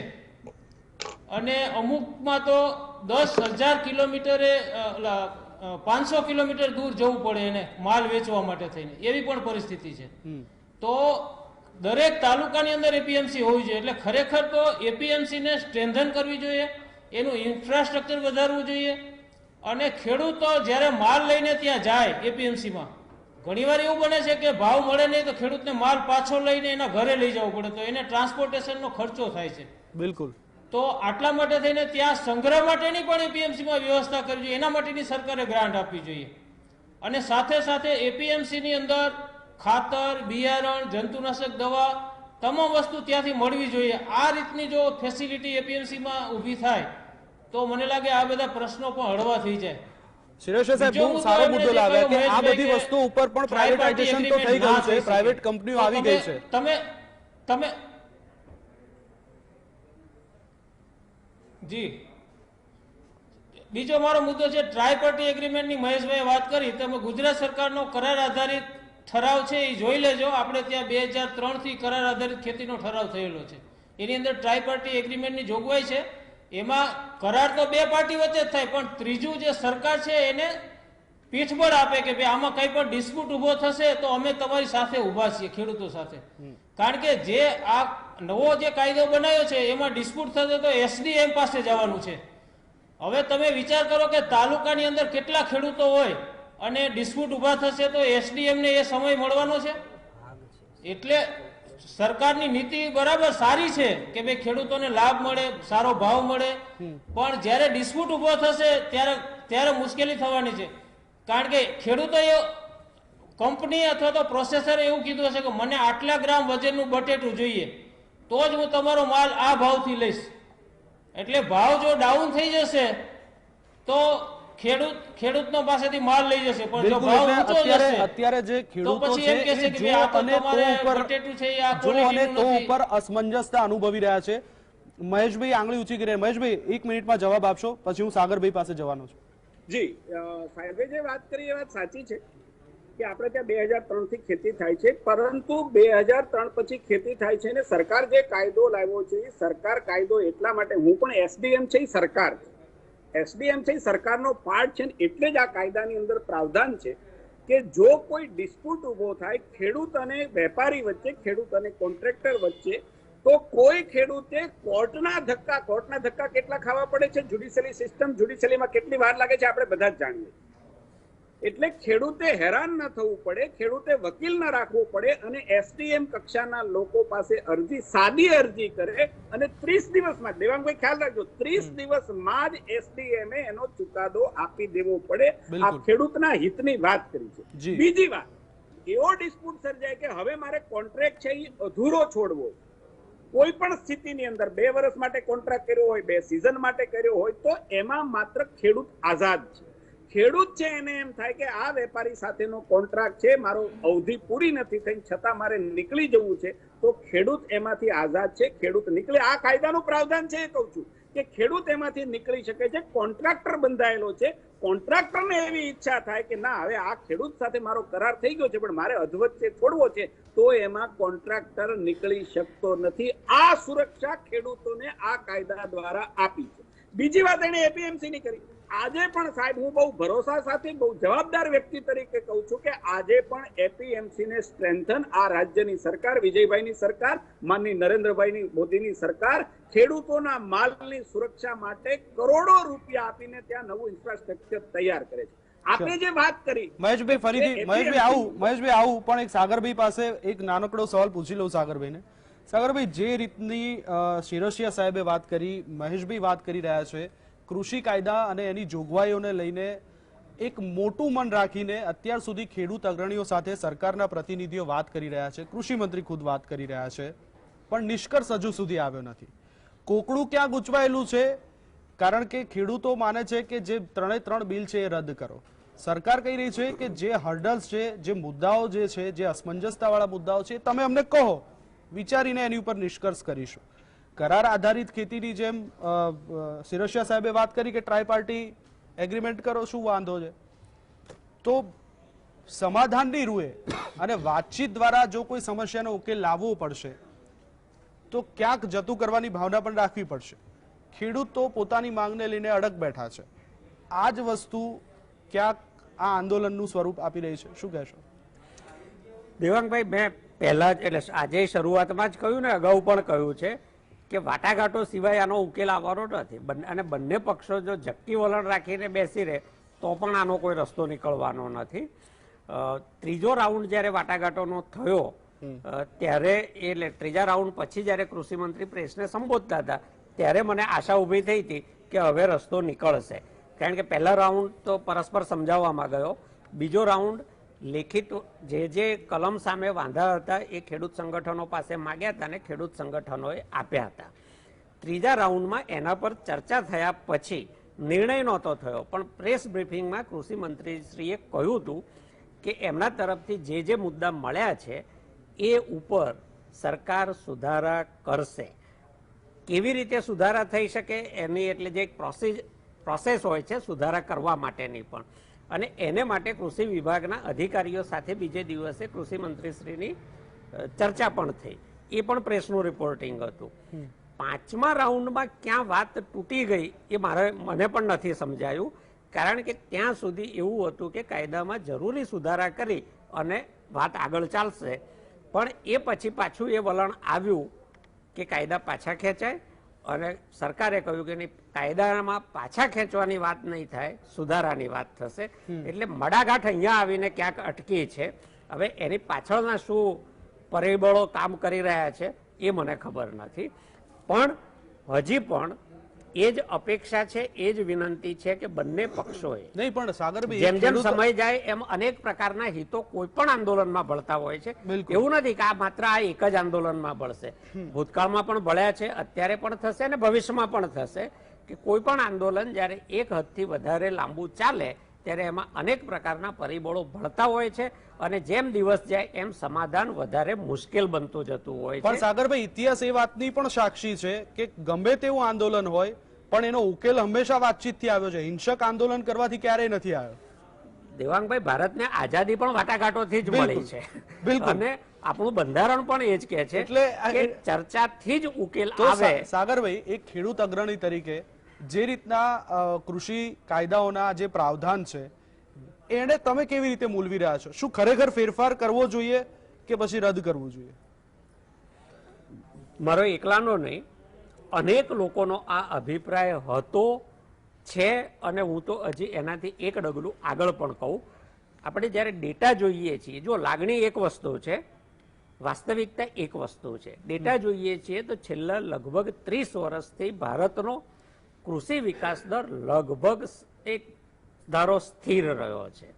અને અમુકમાં તો 10,000 કિલોમીટરે 500 કિલોમીટર દૂર જવું પડે એને માલ વેચવા માટે થઈને, એવી પણ પરિસ્થિતિ છે. તો દરેક તાલુકાની અંદર એપીએમસી હોવી જોઈએ. એટલે ખરેખર તો એપીએમસી ને સ્ટ્રેન્થન કરવી જોઈએ, એનું ઇન્ફ્રાસ્ટ્રક્ચર વધારવું જોઈએ અને ખેડૂતો જ્યારે માલ લઈને ત્યાં જાય એપીએમસીમાં, ઘણીવાર એવું બને છે કે ભાવ મળે નહીં તો ખેડૂતને માલ પાછો લઈને એના ઘરે લઈ જવો પડે, તો એને ટ્રાન્સપોર્ટેશનનો ખર્ચો થાય છે. બિલકુલ. તો આટલા માટે થઈને ત્યાં સંગ્રહ માટેની પણ એપીએમસીમાં વ્યવસ્થા કરવી જોઈએ, એના માટેની સરકારે ગ્રાન્ટ આપવી જોઈએ. અને સાથે સાથે એપીએમસીની અંદર ખાતર, બિયારણ, જંતુનાશક દવા, તમામ વસ્તુ ત્યાંથી મળવી જોઈએ. આ રીતની જો ફેસિલિટી એપીએમસીમાં ઊભી થાય તો મને લાગે આ બધા પ્રશ્નો પણ હળવા થઈ જાય. શિરેશ સાહેબ બહુ સારો મુદ્દો લાવ્યા કે આ બધી વસ્તુ ઉપર પણ પ્રાઇવેટાઇઝેશન તો થઈ ગયું છે, પ્રાઇવેટ કંપનીઓ આવી ગઈ છે. તમે જી, બીજો મારો મુદ્દો છે ટ્રાયપાર્ટી એગ્રીમેન્ટની. મહેશભાઈએ વાત કરી, તમે ગુજરાત સરકારનો કરાર આધારિત ઠરાવ છે એ જોઈ લેજો. આપણે ત્યાં 2003 થી કરાર આધારિત ખેતીનો ઠરાવ થયેલો છે, એની અંદર ટ્રાયપાર્ટી એગ્રીમેન્ટની જોગવાઈ છે. એમાં કરાર તો બે પાર્ટી વચ્ચે જ થાય, પણ ત્રીજું જે સરકાર છે એને પીઠબળ આપે કે ભાઈ આમાં કઈ પણ ડિસ્પ્યુટ ઉભો થશે તો અમે તમારી સાથે ઉભા છીએ, ખેડૂતો સાથે. કારણ કે જે આ નવો જે કાયદો બનાવ્યો છે એમાં ડિસ્પ્યુટ થશે તો એસડીએમ પાસે જવાનું છે. હવે તમે વિચાર કરો કે તાલુકાની અંદર કેટલા ખેડૂતો હોય અને ડિસ્પ્યુટ ઉભા થશે તો એસડીએમ ને એ સમય મળવાનો છે. એટલે સરકારની નીતિ બરાબર સારી છે કે ભાઈ ખેડૂતોને લાભ મળે, સારો ભાવ મળે, પણ જ્યારે ડિસ્પ્યુટ ઉભો થશે ત્યારે મુશ્કેલી થવાની છે. કારણ કે ખેડૂતોએ, કંપની અથવા તો પ્રોસેસરે એવું કીધું હશે કે મને આટલા ગ્રામ વજનનું બટેટું જોઈએ તો જ હું તમારો માલ આ ભાવથી લઈશ. એટલે ભાવ જો ડાઉન થઈ જશે તો ખેડૂતનો પાસેથી માલ લઈ જશે, પણ જો ભાવ ઊંચો જશે અત્યારે જે તો ખેડૂતો પછી છે એમ કહેશે એ કે જો ભાઈ આ તો અને તો તમારે ઉપર બટેટું છે એ આ જો અને ક્વોલિટીનું તો નથી. ઉપર અસમંજસતા અનુભવી રહ્યા છે. મહેશભાઈ આંગળી ઊંચી કરી. મહેશભાઈ 1 મિનિટમાં જવાબ આપશો, પછી હું સાગરભાઈ પાસે જવાનો છું. જી, સાહેબે જે વાત કરી એ વાત સાચી છે કે આપણે ત્યાં 2003 થી ખેતી થાય છે, પરંતુ 2003 પછી ખેતી થાય છે અને સરકાર જે કાયદો લાવ્યો છે એ સરકાર કાયદો એટલા માટે, હું પણ એસડીએમ છે એ સરકાર છે, એસડીએમ છે એ સરકારનો પાર્ટ છે, એટલે જ આ કાયદાની અંદર પ્રાવધાન છે કે જો કોઈ ડિસ્પ્યુટ ઉભો થાય ખેડૂત અને વેપારી વચ્ચે, ખેડૂત અને કોન્ટ્રાક્ટર વચ્ચે, તો કોઈ ખેડૂતે કોર્ટના ધક્કા કેટલા ખાવા પડે છે, જ્યુડિશિયલી સિસ્ટમ, જ્યુડિશિયલીમાં કેટલી વાર લાગે છે આપણે બધા જ જાણીએ. એટલે ખેડૂતે હેરાન ન થવું પડે, ખેડૂતે વકીલ ન રાખવો પડે અને એસડીએમ કક્ષાના લોકો પાસે અરજી, સાદી અરજી કરે અને 30 દિવસમાં, દેવાંગભાઈ ખ્યાલ રાખજો, 30 દિવસમાં જ એસડીએમ એનો ચુકાદો આપી દેવો પડે. આ ખેડૂતના હિતની વાત કરી છે. બીજી વાત, એવો ડિસ્પ્યુટ સર્જાય કે હવે મારે કોન્ટ્રાક્ટ છે એ અધૂરો છોડવો, કોઈ પણ સ્થિતિની અંદર 2 વર્ષ માટે કોન્ટ્રાક્ટ કર્યો હોય, 2 સિઝન માટે કર્યો હોય, તો એમાં માત્ર ખેડૂત આઝાદ છે. ખેડૂત છે એને એમ થાય કે આ વેપારી સાથેનો કોન્ટ્રાક્ટ છે, મારો અવધિ પૂરી નથી થઈ છતાં મારે નીકળી જવું છે, તો ખેડૂત એમાંથી આઝાદ છે, ખેડૂત નીકળે. આ કાયદાનું પ્રાવધાન છે એ કહું છું કે ખેડૂત એમાંથી નીકળી શકે છે. કોન્ટ્રાક્ટર બંધાયેલો છે, કોન્ટ્રાક્ટરને એવી ઈચ્છા થાય કે ના હવે આ ખેડૂત સાથે મારો કરાર થઈ ગયો છે પણ મારે અધવચ્ચે છોડવો છે, તો એમાં કોન્ટ્રાક્ટર નીકળી શકતો નથી. આ સુરક્ષા ખેડૂતોને આ કાયદા દ્વારા આપી છે. બીજી વાત એને એપીએમસી ની કરી. આજે પણ સાહેબ હું બહુ ભરોસા સાથે, બહુ જવાબદાર વ્યક્તિ તરીકે કહું છું કે આજે પણ એપીએમસી ને સ્ટ્રેન્થન આ રાજ્યની સરકાર, વિજયભાઈની સરકાર, માનની નરેન્દ્રભાઈની મોદીની સરકાર ખેડૂતોના માલની સુરક્ષા માટે કરોડો રૂપિયા આપીને ત્યાં નવું ઇન્ફ્રાસ્ટ્રક્ચર તૈયાર કરે છે. આપણે જે વાત કરી મહેશભાઈ ફરીથી મહેશભાઈ આવું પણ એક સાગરભાઈ પાસે એક નાનકડો સવાલ પૂછી લઉં સાગરભાઈને સાગરભાઈ, જે રીતની શિરોસિયા સાહેબે વાત કરી, મહેશભાઈ વાત કરી રહ્યા છે, કૃષિ કાયદા અને એની જોગવાઈઓને લઈને એક મોટું મન રાખીને અત્યાર સુધી ખેડૂત અગ્રણીઓ સાથે સરકારના પ્રતિનિધિઓ વાત કરી રહ્યા છે, કૃષિ મંત્રી ખુદ વાત કરી રહ્યા છે, પણ નિષ્કર્ષ હજુ સુધી આવ્યો નથી. કોકડું ક્યાં ગૂંચવાયેલું છે? કારણ કે ખેડૂતો માને છે કે જે 3 બિલ છે એ રદ કરો. સરકાર કહી રહી છે કે જે હર્ડલ્સ છે, જે મુદ્દાઓ જે છે, જે અસમંજસતાવાળા મુદ્દાઓ છે, તમે અમને કહો, વિચારીને એની ઉપર નિષ્કર્ષ કરીશું. કરાર આધારિત ખેતીની જેમ શિરોસિયા સાહેબે વાત કરી કે ટ્રાયપાર્ટી એગ્રીમેન્ટ કરો, શું વાંધો છે? તો સમાધાનની રૂએ અને વાતચીત દ્વારા જો કોઈ સમસ્યાનો ઉકેલ લાવવો પડશે તો ક્યાંક જતું કરવાની ભાવના પણ રાખવી પડશે. ખેડૂત તો પોતાની માંગને લઈને અડગ બેઠા છે. આ જ વસ્તુ ક્યાંક આ આંદોલનનું સ્વરૂપ આપી રહી છે. શું કહેશો? દેવાંગભાઈ, મેં પહેલા જ એટલે આજે શરૂઆતમાં જ કહ્યું ને, અગાઉ પણ કહ્યું છે કે વાટાઘાટો સિવાય આનો ઉકેલ આવવાનો નથી. અને બંને પક્ષો જો ઝક્કી વલણ રાખીને બેસી રહે તો પણ આનો કોઈ રસ્તો નીકળવાનો નથી. ત્રીજો રાઉન્ડ જ્યારે વાટાઘાટોનો થયો ત્યારે એટલે ત્રીજા રાઉન્ડ પછી જ્યારે કૃષિ મંત્રી પ્રેસને સંબોધતા હતા ત્યારે મને આશા ઊભી થઈ હતી કે હવે રસ્તો નીકળશે. કારણ કે પહેલા રાઉન્ડ તો પરસ્પર સમજાવવામાં ગયો, બીજો રાઉન્ડ લેખિત જે કલમ સામે વાંધા હતા એ ખેડૂત સંગઠનો પાસે માગ્યા હતા અને ખેડૂત સંગઠનોએ આપ્યા હતા. ત્રીજા રાઉન્ડમાં એના પર ચર્ચા થયા પછી નિર્ણય નહોતો થયો, પણ પ્રેસ બ્રીફિંગમાં કૃષિ મંત્રીશ્રીએ કહ્યું હતું કે એમના તરફથી જે મુદ્દા મળ્યા છે એ ઉપર સરકાર સુધારા કરશે. કેવી રીતે સુધારા થઈ શકે એની એટલે જે એક પ્રોસેસ હોય છે સુધારા કરવા માટેની પણ, અને એને માટે કૃષિ વિભાગના અધિકારીઓ સાથે બીજે દિવસે કૃષિ મંત્રીશ્રીની ચર્ચા પણ થઈ. એ પણ પ્રેસનું રિપોર્ટિંગ હતું. પાંચમા રાઉન્ડમાં ક્યાં વાત તૂટી ગઈ એ મને પણ નથી સમજાયું. કારણ કે ત્યાં સુધી એવું હતું કે કાયદામાં જરૂરી સુધારા કરી અને વાત આગળ ચાલશે, પણ એ પછી પાછું એ વલણ આવ્યું કે કાયદા પાછા ખેંચાય અને સરકારે કહ્યું કે નહીં, કાયદામાં પાછા ખેંચવાની વાત નહીં થાય, સુધારાની વાત થશે. એટલે મડાગાંઠ અહીંયા આવીને ક્યાંક અટકી છે. હવે એની પાછળના શું પરિબળો કામ કરી રહ્યા છે એ મને ખબર નથી, પણ હજી પણ એ જ અપેક્ષા છે, એ જ વિનંતી છે કે બંને પક્ષોએ નહીં, પણ સાગરભાઈ, જેમ જેમ સમય જાય એમ અનેક પ્રકારના હિતો કોઈ પણ આંદોલનમાં ભળતા હોય છે. એવું નથી કે આ માત્ર આ એક જ આંદોલનમાં ભળશે. ભૂતકાળમાં પણ ભળ્યા છે, અત્યારે પણ થશે અને ભવિષ્યમાં પણ થશે કે કોઈ પણ આંદોલન જ્યારે એક હદથી વધારે લાંબુ ચાલે ત્યારે એમાં અનેક પ્રકારના પરિબળો ભળતા હોય છે અને જેમ દિવસ જાય એમ સમાધાન વધારે મુશ્કેલ બનતું જતું હોય છે. પણ સાગરભાઈ, ઇતિહાસ એ વાતની પણ સાક્ષી છે કે ગમે તેવું આંદોલન હોય પણ એનો ઉકેલ હંમેશા વાતચીતથી આવ્યો છે. હિંસક આંદોલન કરવાથી ક્યારેય નથી આવ્યો. દેવાંગભાઈ, ભારતને આઝાદી પણ વાટાઘાટોથી જ મળી છે અને આપણું બંધારણ પણ એ જ કહે છે એટલે ચર્ચાથી જ ઉકેલ આવે. સાગરભાઈ, એક ખેડૂત અગ્રણી તરીકે જે રીતના કૃષિ કાયદાઓના જે પ્રાવધાન છે એને તમે કેવી રીતે મૂલવી રહ્યા છો? શું ખરેખર ફેરફાર કરવો જોઈએ કે પછી રદ કરવું જોઈએ? મારો એકલાનો નહીં, અનેક લોકોનો આ અભિપ્રાય હતો, છે, અને હું તો હજી એનાથી એક ડગલું આગળ પણ કહું. આપણે જ્યારે ડેટા જોઈએ છીએ, જો લાગણી એક વસ્તુ છે, વાસ્તવિકતા એક વસ્તુ છે. ડેટા જોઈએ છીએ તો છેલ્લા લગભગ 30 વર્ષથી ભારતનો કૃષિ વિકાસ દર લગભગ એક ધારો સ્થિર રહ્યો છે.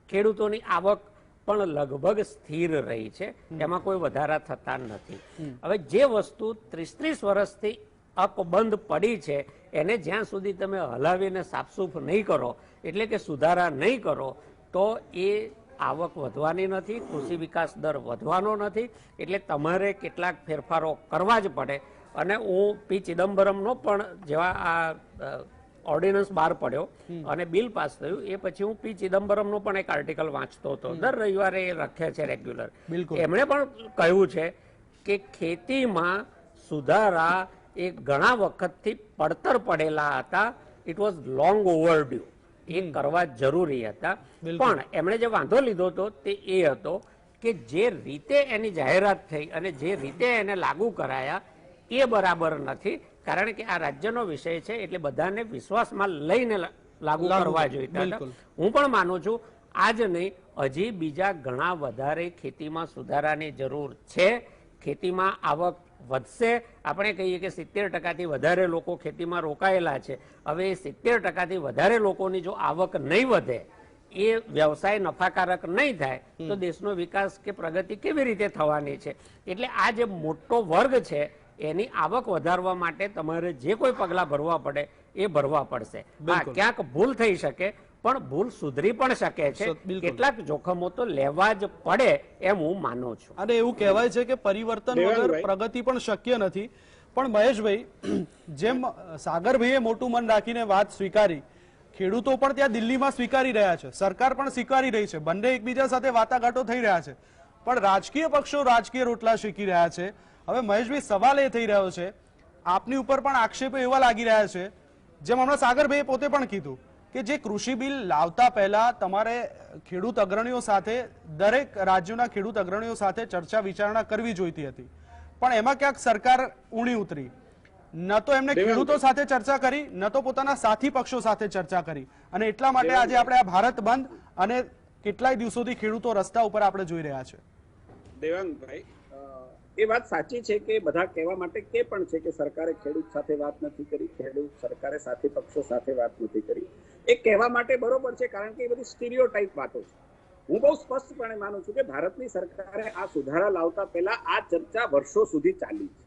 ખેડૂતોની આવક પણ લગભગ સ્થિર રહી છે, એમાં કોઈ વધારા થતા નથી. હવે જે વસ્તુ 30 વર્ષથી અકબંધ પડી છે એને જ્યાં સુધી તમે હલાવીને સાફસૂફ નહીં કરો, એટલે કે સુધારા નહીં કરો, તો એ આવક વધવાની નથી, કૃષિ વિકાસ દર વધવાનો નથી. એટલે તમારે કેટલાક ફેરફારો કરવા જ પડે. અને હું પી ચિદમ્બરમનો પણ જેવા આ ઓર્ડિનન્સ બહાર પડ્યો અને બિલ પાસ થયું એ પછી હું પી ચિદમ્બરમનો પણ એક આર્ટિકલ વાંચતો હતો. દર રવિવારે એ લખે છે રેગ્યુલર. એમણે પણ કહ્યું છે કે ખેતીમાં સુધારા એ ઘણા વખતથી પડતર પડેલા હતા. It was long overdue. એ કરવા જરૂરી હતા. પણ એમણે જે વાંધો લીધો હતો તે એ હતો કે જે રીતે એની જાહેરાત થઈ અને જે રીતે એને લાગુ કરાયા એ બરાબર નથી. કારણ કે આ રાજ્યનો વિષય છે એટલે બધાને વિશ્વાસમાં લઈને લાગુ કરવા જોઈએ. હું પણ માનું છું આજ નહીં, હજી બીજા ઘણા વધારે ખેતીમાં સુધારાની જરૂર છે. ખેતીમાં આવક વધશે. આપણે કહીએ કે 70%થી વધારે લોકો ખેતીમાં રોકાયેલા છે. હવે એ 70%થી વધારે લોકોની જો આવક નહીં વધે, એ વ્યવસાય નફાકારક નહીં થાય તો દેશનો વિકાસ કે પ્રગતિ કેવી રીતે થવાની છે? એટલે આ જે મોટો વર્ગ છે એની આવક વધારવા માટે તમારે જે કોઈ પગલાં ભરવા પડે એ ભરવા પડશે. હા, ક્યાંક ભૂલ થઈ શકે, પણ ભૂલ સુધરી પણ શકે છે. કેટલાક જોખમો તો લેવા જ પડે એમ હું માનું છું. અને એવું કહેવાય છે કે પરિવર્તન વગર પ્રગતિ પણ શક્ય નથી. પણ મહેશભાઈ, જેમ સાગરભાઈએ મોટું મન રાખીને વાત સ્વીકારી, ખેડૂતો પણ ત્યાં દિલ્હીમાં સ્વીકારી રહ્યા છે, સરકાર પણ સ્વીકારી રહી છે, બંને એકબીજા સાથે વાટાઘાટો થઈ રહ્યા છે, પણ રાજકીય પક્ષો રાજકીય રોટલા શીખી રહ્યા છે. હવે મહેશભાઈ, સવાલ એ થઈ રહ્યો છે, આપની ઉપર પણ આક્ષેપો એવા લાગી રહ્યા છે, જેમ હમણાં સાગરભાઈએ પોતે પણ કીધું કે જે કૃષિ બિલ લાવતા પહેલા તમારે ખેડૂત અગ્રણીઓ સાથે, દરેક રાજ્યોના ખેડૂત અગ્રણીઓ સાથે ચર્ચા વિચારણા કરવી જોઈતી હતી, પણ એમાં ક્યાંક સરકાર ઊણી ઉતરી. ન તો એમને ખેડૂતો સાથે ચર્ચા કરી, ન તો પોતાના સાથી પક્ષો સાથે ચર્ચા કરી, અને એટલા માટે આજે આપણે આ ભારત બંધ અને કેટલાય દિવસોથી ખેડૂતો રસ્તા ઉપર આપણે જોઈ રહ્યા છે. દેવાંગભાઈ, એ વાત સાચી છે કે બધા કહેવા માટે કે પણ છે કે સરકારે ખેડૂત સાથે વાત નથી કરી, સરકારે સાથી પક્ષો સાથે વાત નથી કરી. એ કહેવા માટે બરોબર છે, કારણ કે એ બધી સ્ટીરિયોટાઇપ વાતો છે. હું બહુ સ્પષ્ટપણે માનું છું કે ભારતની સરકારે આ સુધારા લાવતા પહેલા આ ચર્ચા વર્ષો સુધી ચાલી છે.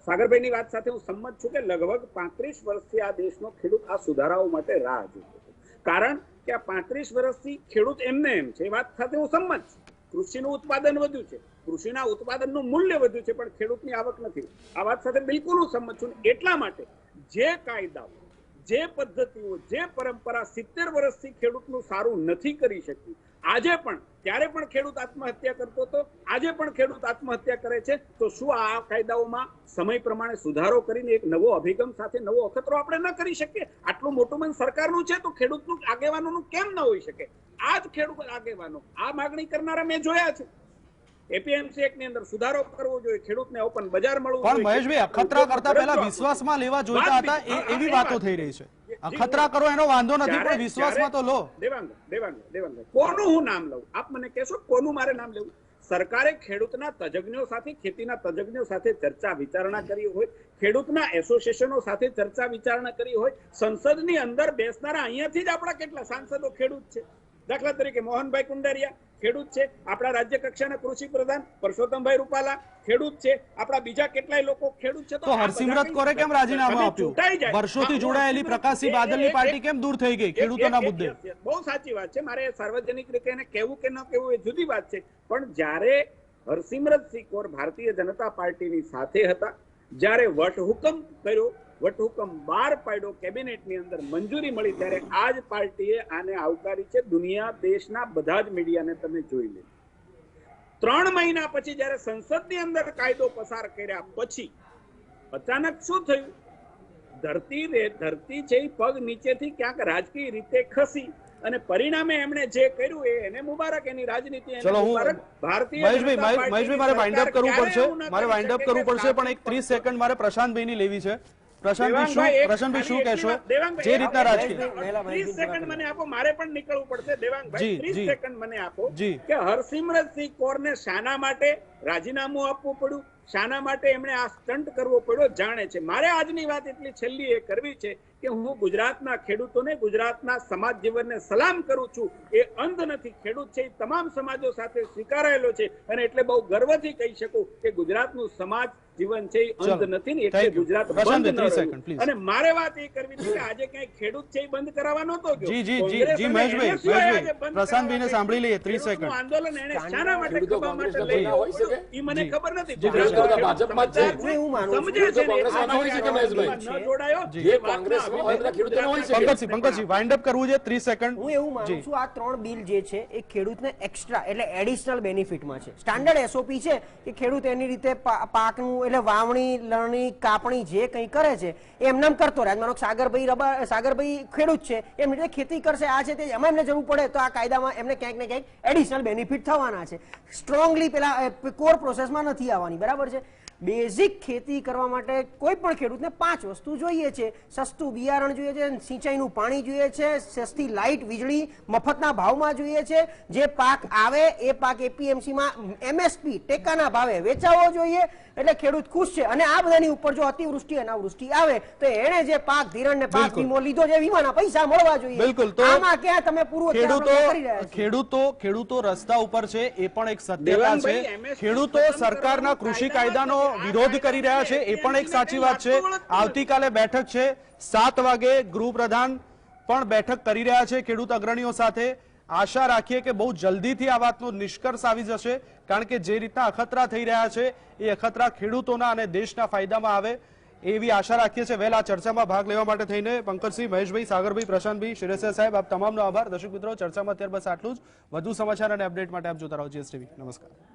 સાગરભાઈની વાત સાથે હું સંમત છું કે લગભગ 35 વર્ષથી આ દેશનો ખેડૂત આ સુધારાઓ માટે રાહ જોતો હતો. કારણ કે આ 35 વર્ષથી ખેડૂત એમને એમ છે, એ વાત સાથે હું સંમત છું. કૃષિનું ઉત્પાદન વધ્યું છે, કૃષિના ઉત્પાદનનું મૂલ્ય વધ્યું છે, પણ ખેડૂતની આવક નથી. આ વાત સાથે બિલકુલ હું સંમત છું. એટલા માટે જે કાયદાઓ, જે પદ્ધતિઓ, જે પરંપરા 70 વર્ષથી ખેડૂતનું સારું નથી કરી શક્યું, આજે પણ, ત્યારે પણ ખેડૂત આત્મહત્યા કરતો હતો, આજે પણ ખેડૂત આત્મહત્યા કરે છે, તો શું આ કાયદાઓમાં સમય પ્રમાણે સુધારો કરીને એક નવો અભિગમ સાથે નવો અખતરો આપણે ન કરી શકીએ? આટલું મોટું મન સરકારનું છે તો ખેડૂતનું આગેવાનોનું કેમ ન હોઈ શકે? આ જ ખેડૂત આગેવાનો આ માગણી કરનારા મેં જોયા છે. એપીએમસી એક્ટની અંદર સુધારો કરવો જોઈએ, ખેડૂતને ઓપન બજાર મળવું જોઈએ. પણ મહેશભાઈ, અખતરા કરતા પહેલા વિશ્વાસમાં લેવા જોઈતા હતા, એવી વાતો થઈ રહી છે. અખતરા કરો એનો વાંધો નથી, પણ વિશ્વાસમાં તો લો. દેવાંગ, કોનું હું નામ લઉં? આપ મને કહેશો કોનું મારે નામ લેવું? સરકારે ખેડૂતના તજજ્ઞો સાથે, ખેતીના તજજ્ઞો સાથે ચર્ચા વિચારણા કરી હોય, ખેડૂતના એસોસિએશનો સાથે ચર્ચા વિચારણા કરી હોય, સંસદની અંદર બેસનારા અહીંયાથી જ આપણા કેટલા સાંસદો ખેડૂત છે. દાખલા તરીકે મોહનભાઈ કુંડારિયા ખેડૂત છે, આપણા રાજ્ય કક્ષાના કૃષિ પ્રધાન પરસોત્તમભાઈ રૂપાલા ખેડૂત છે, આપણા બીજા કેટલાય લોકો ખેડૂત છે. તો હરસિમરત કૌરે કેમ રાજીનામું આપ્યું? વર્ષોથી જોડાયેલી પ્રકાશસિંહ બાદલની પાર્ટી કેમ દૂર થઈ ગઈ ખેડૂતોના મુદ્દે? બહુ સાચી વાત છે. મારે સાર્વજનિક રીતે એને કહેવું કે ન કહેવું એ જુદી વાત છે, પણ જ્યારે હરસિમરતસિંહ કૌર ભારતીય જનતા પાર્ટીની સાથે હતા, જ્યારે વટહુકમ કર્યો, વટહુકમ બહાર પાડ્યો, કેબિનેટની અંદર મંજૂરી મળી, ત્યારે આ જ પાર્ટીએ આને આવકારી છે. દુનિયા, દેશના બધા જ મીડિયાને તમે જોઈ લે. 3 મહિના પછી જ્યારે સંસદની અંદર કાયદો પસાર કર્યા પછી અચાનક શું થયું? ધરતી છે પગ નીચેથી ક્યાંક રાજકીય રીતે ખસી, અને પરિણામે એમણે જે કર્યું એને મુબારક, એની રાજનીતિ ભારતીય મહેશભાઈ, મારે વાઇન્ડ અપ કરવું પડશે, પણ એક 30 સેકન્ડ મારે પ્રશાંતભાઈની લેવી છે. પ્રશાંતભાઈ શું કહેશો? જે રીતના રાજકીય 30 સેકન્ડ મને આપો, મારે પણ નીકળવું પડશે. દેવાંગભાઈ 30 સેકન્ડ મને આપો કે હરસિમરતસિંહ કૌરને શાના માટે રાજીનામું આપવું પડ્યું, શાના માટે એમણે આ સ્ટન્ટ કરવો પડ્યો, જાણે છે. મારે આજની વાત એટલી છેલ્લી એ કરવી છે કે હું ગુજરાતના ખેડૂતોને, ગુજરાતના સમાજ જીવનને સલામ કરું છું. એ અંધ નથી, ખેડૂત છે એ તમામ સમાજો સાથે સ્વીકારાયેલો છે, અને એટલે બહુ ગર્વથી કહી શકું કે ગુજરાતનું સમાજ જીવન છે એ અંધ નથી ને, એટલે ગુજરાત બંધ ન રહ્યું. અને મારે વાત એ કરવી છે કે આજે ક્યાંય ખેડૂત છે એ બંધ કરાવવા નહોતો ગયો. જી મહેશભાઈ, પ્રશાંતભાઈને સાંભળી લઈએ. 30 સેકન્ડ. આંદોલન એને શાના માટે કરવા માટે લઈ એ મને ખબર નથી. પંકજસિંહ, વાઇન્ડ અપ કરવું છે. 30 સેકન્ડ. હું એવું માનું છું આ 3 બિલ જે છે એ ખેડૂતને એક્સ્ટ્રા એટલે એડિશનલ બેનિફિટમાં છે. સ્ટાન્ડર્ડ એસઓપી છે કે ખેડૂત એની રીતે પાકનું એટલે વાવણી, લણણી, કાપણી જે કંઈ કરે છે એમને કરતો રહે. માનો સાગરભાઈ ખેડૂત છે, એમની રીતે ખેતી કરશે, આ છે તે, એમાં એમને જરૂર પડે તો આ કાયદામાં એમને ક્યાંક ને ક્યાંક એડિશનલ બેનિફિટ થવાના છે. સ્ટ્રોંગલી પેલા કોર પ્રોસેસમાં નથી આવવાની, બરાબર છે. બેઝિક ખેતી કરવા માટે કોઈ પણ ખેડૂતને 5 વસ્તુ જોઈએ છે. સસ્તું બિયારણ જોઈએ છે, સિંચાઈનું પાણી જોઈએ છે, સસ્તી લાઇટ વીજળી મફતના ભાવમાં જોઈએ છે, જે પાક આવે એ પાક એપીએમસીમાં એમએસપી ટેકાના ભાવે વેચાવો જોઈએ, એટલે ખેડૂત ખુશ છે. અને આ બધાની ઉપર જો અતિવૃષ્ટિ અનાવૃષ્ટિ આવે તો એને જે પાક ધિરાણ ને પાક વીમો લીધો છે વીમાના પૈસા મળવા જોઈએ. બિલકુલ. તો આમાં ક્યાં તમે પૂર્વ કરી રહ્યા છો? ખેડૂતો રસ્તા ઉપર છે, એ પણ એક સત્યતા છે. ખેડૂતો સરકારના કૃષિ કાયદાનો વિરોધ કરી રહ્યા છે, એ પણ એક સાચી વાત છે. આવતીકાલે બેઠક છે 7 વાગે, ગૃહપ્રધાન પણ બેઠક કરી રહ્યા છે ખેડૂત અગ્રણીઓ સાથે. આશા રાખીએ કે બહુ જલ્દીથી આ વાતનો નિષ્કર્ષ આવી જશે, કારણ કે જે રીતના અખતરા થઈ રહ્યા છે એ અખતરા ખેડૂતોના અને દેશના ફાયદામાં આવે એવી આશા રાખીએ છીએ. વહેલા ચર્ચામાં ભાગ લેવા માટે થઈને પંકજસિંહ, મહેશભાઈ, સાગરભાઈ, પ્રશાંતભાઈ, શિરેસિયા સાહેબ, આપ તમામનો આભાર. દર્શક મિત્રો, ચર્ચામાં અત્યારે બસ આટલું જ. વધુ સમાચાર અને અપડેટ માટે આપ જોતા રહો GSTV. નમસ્કાર.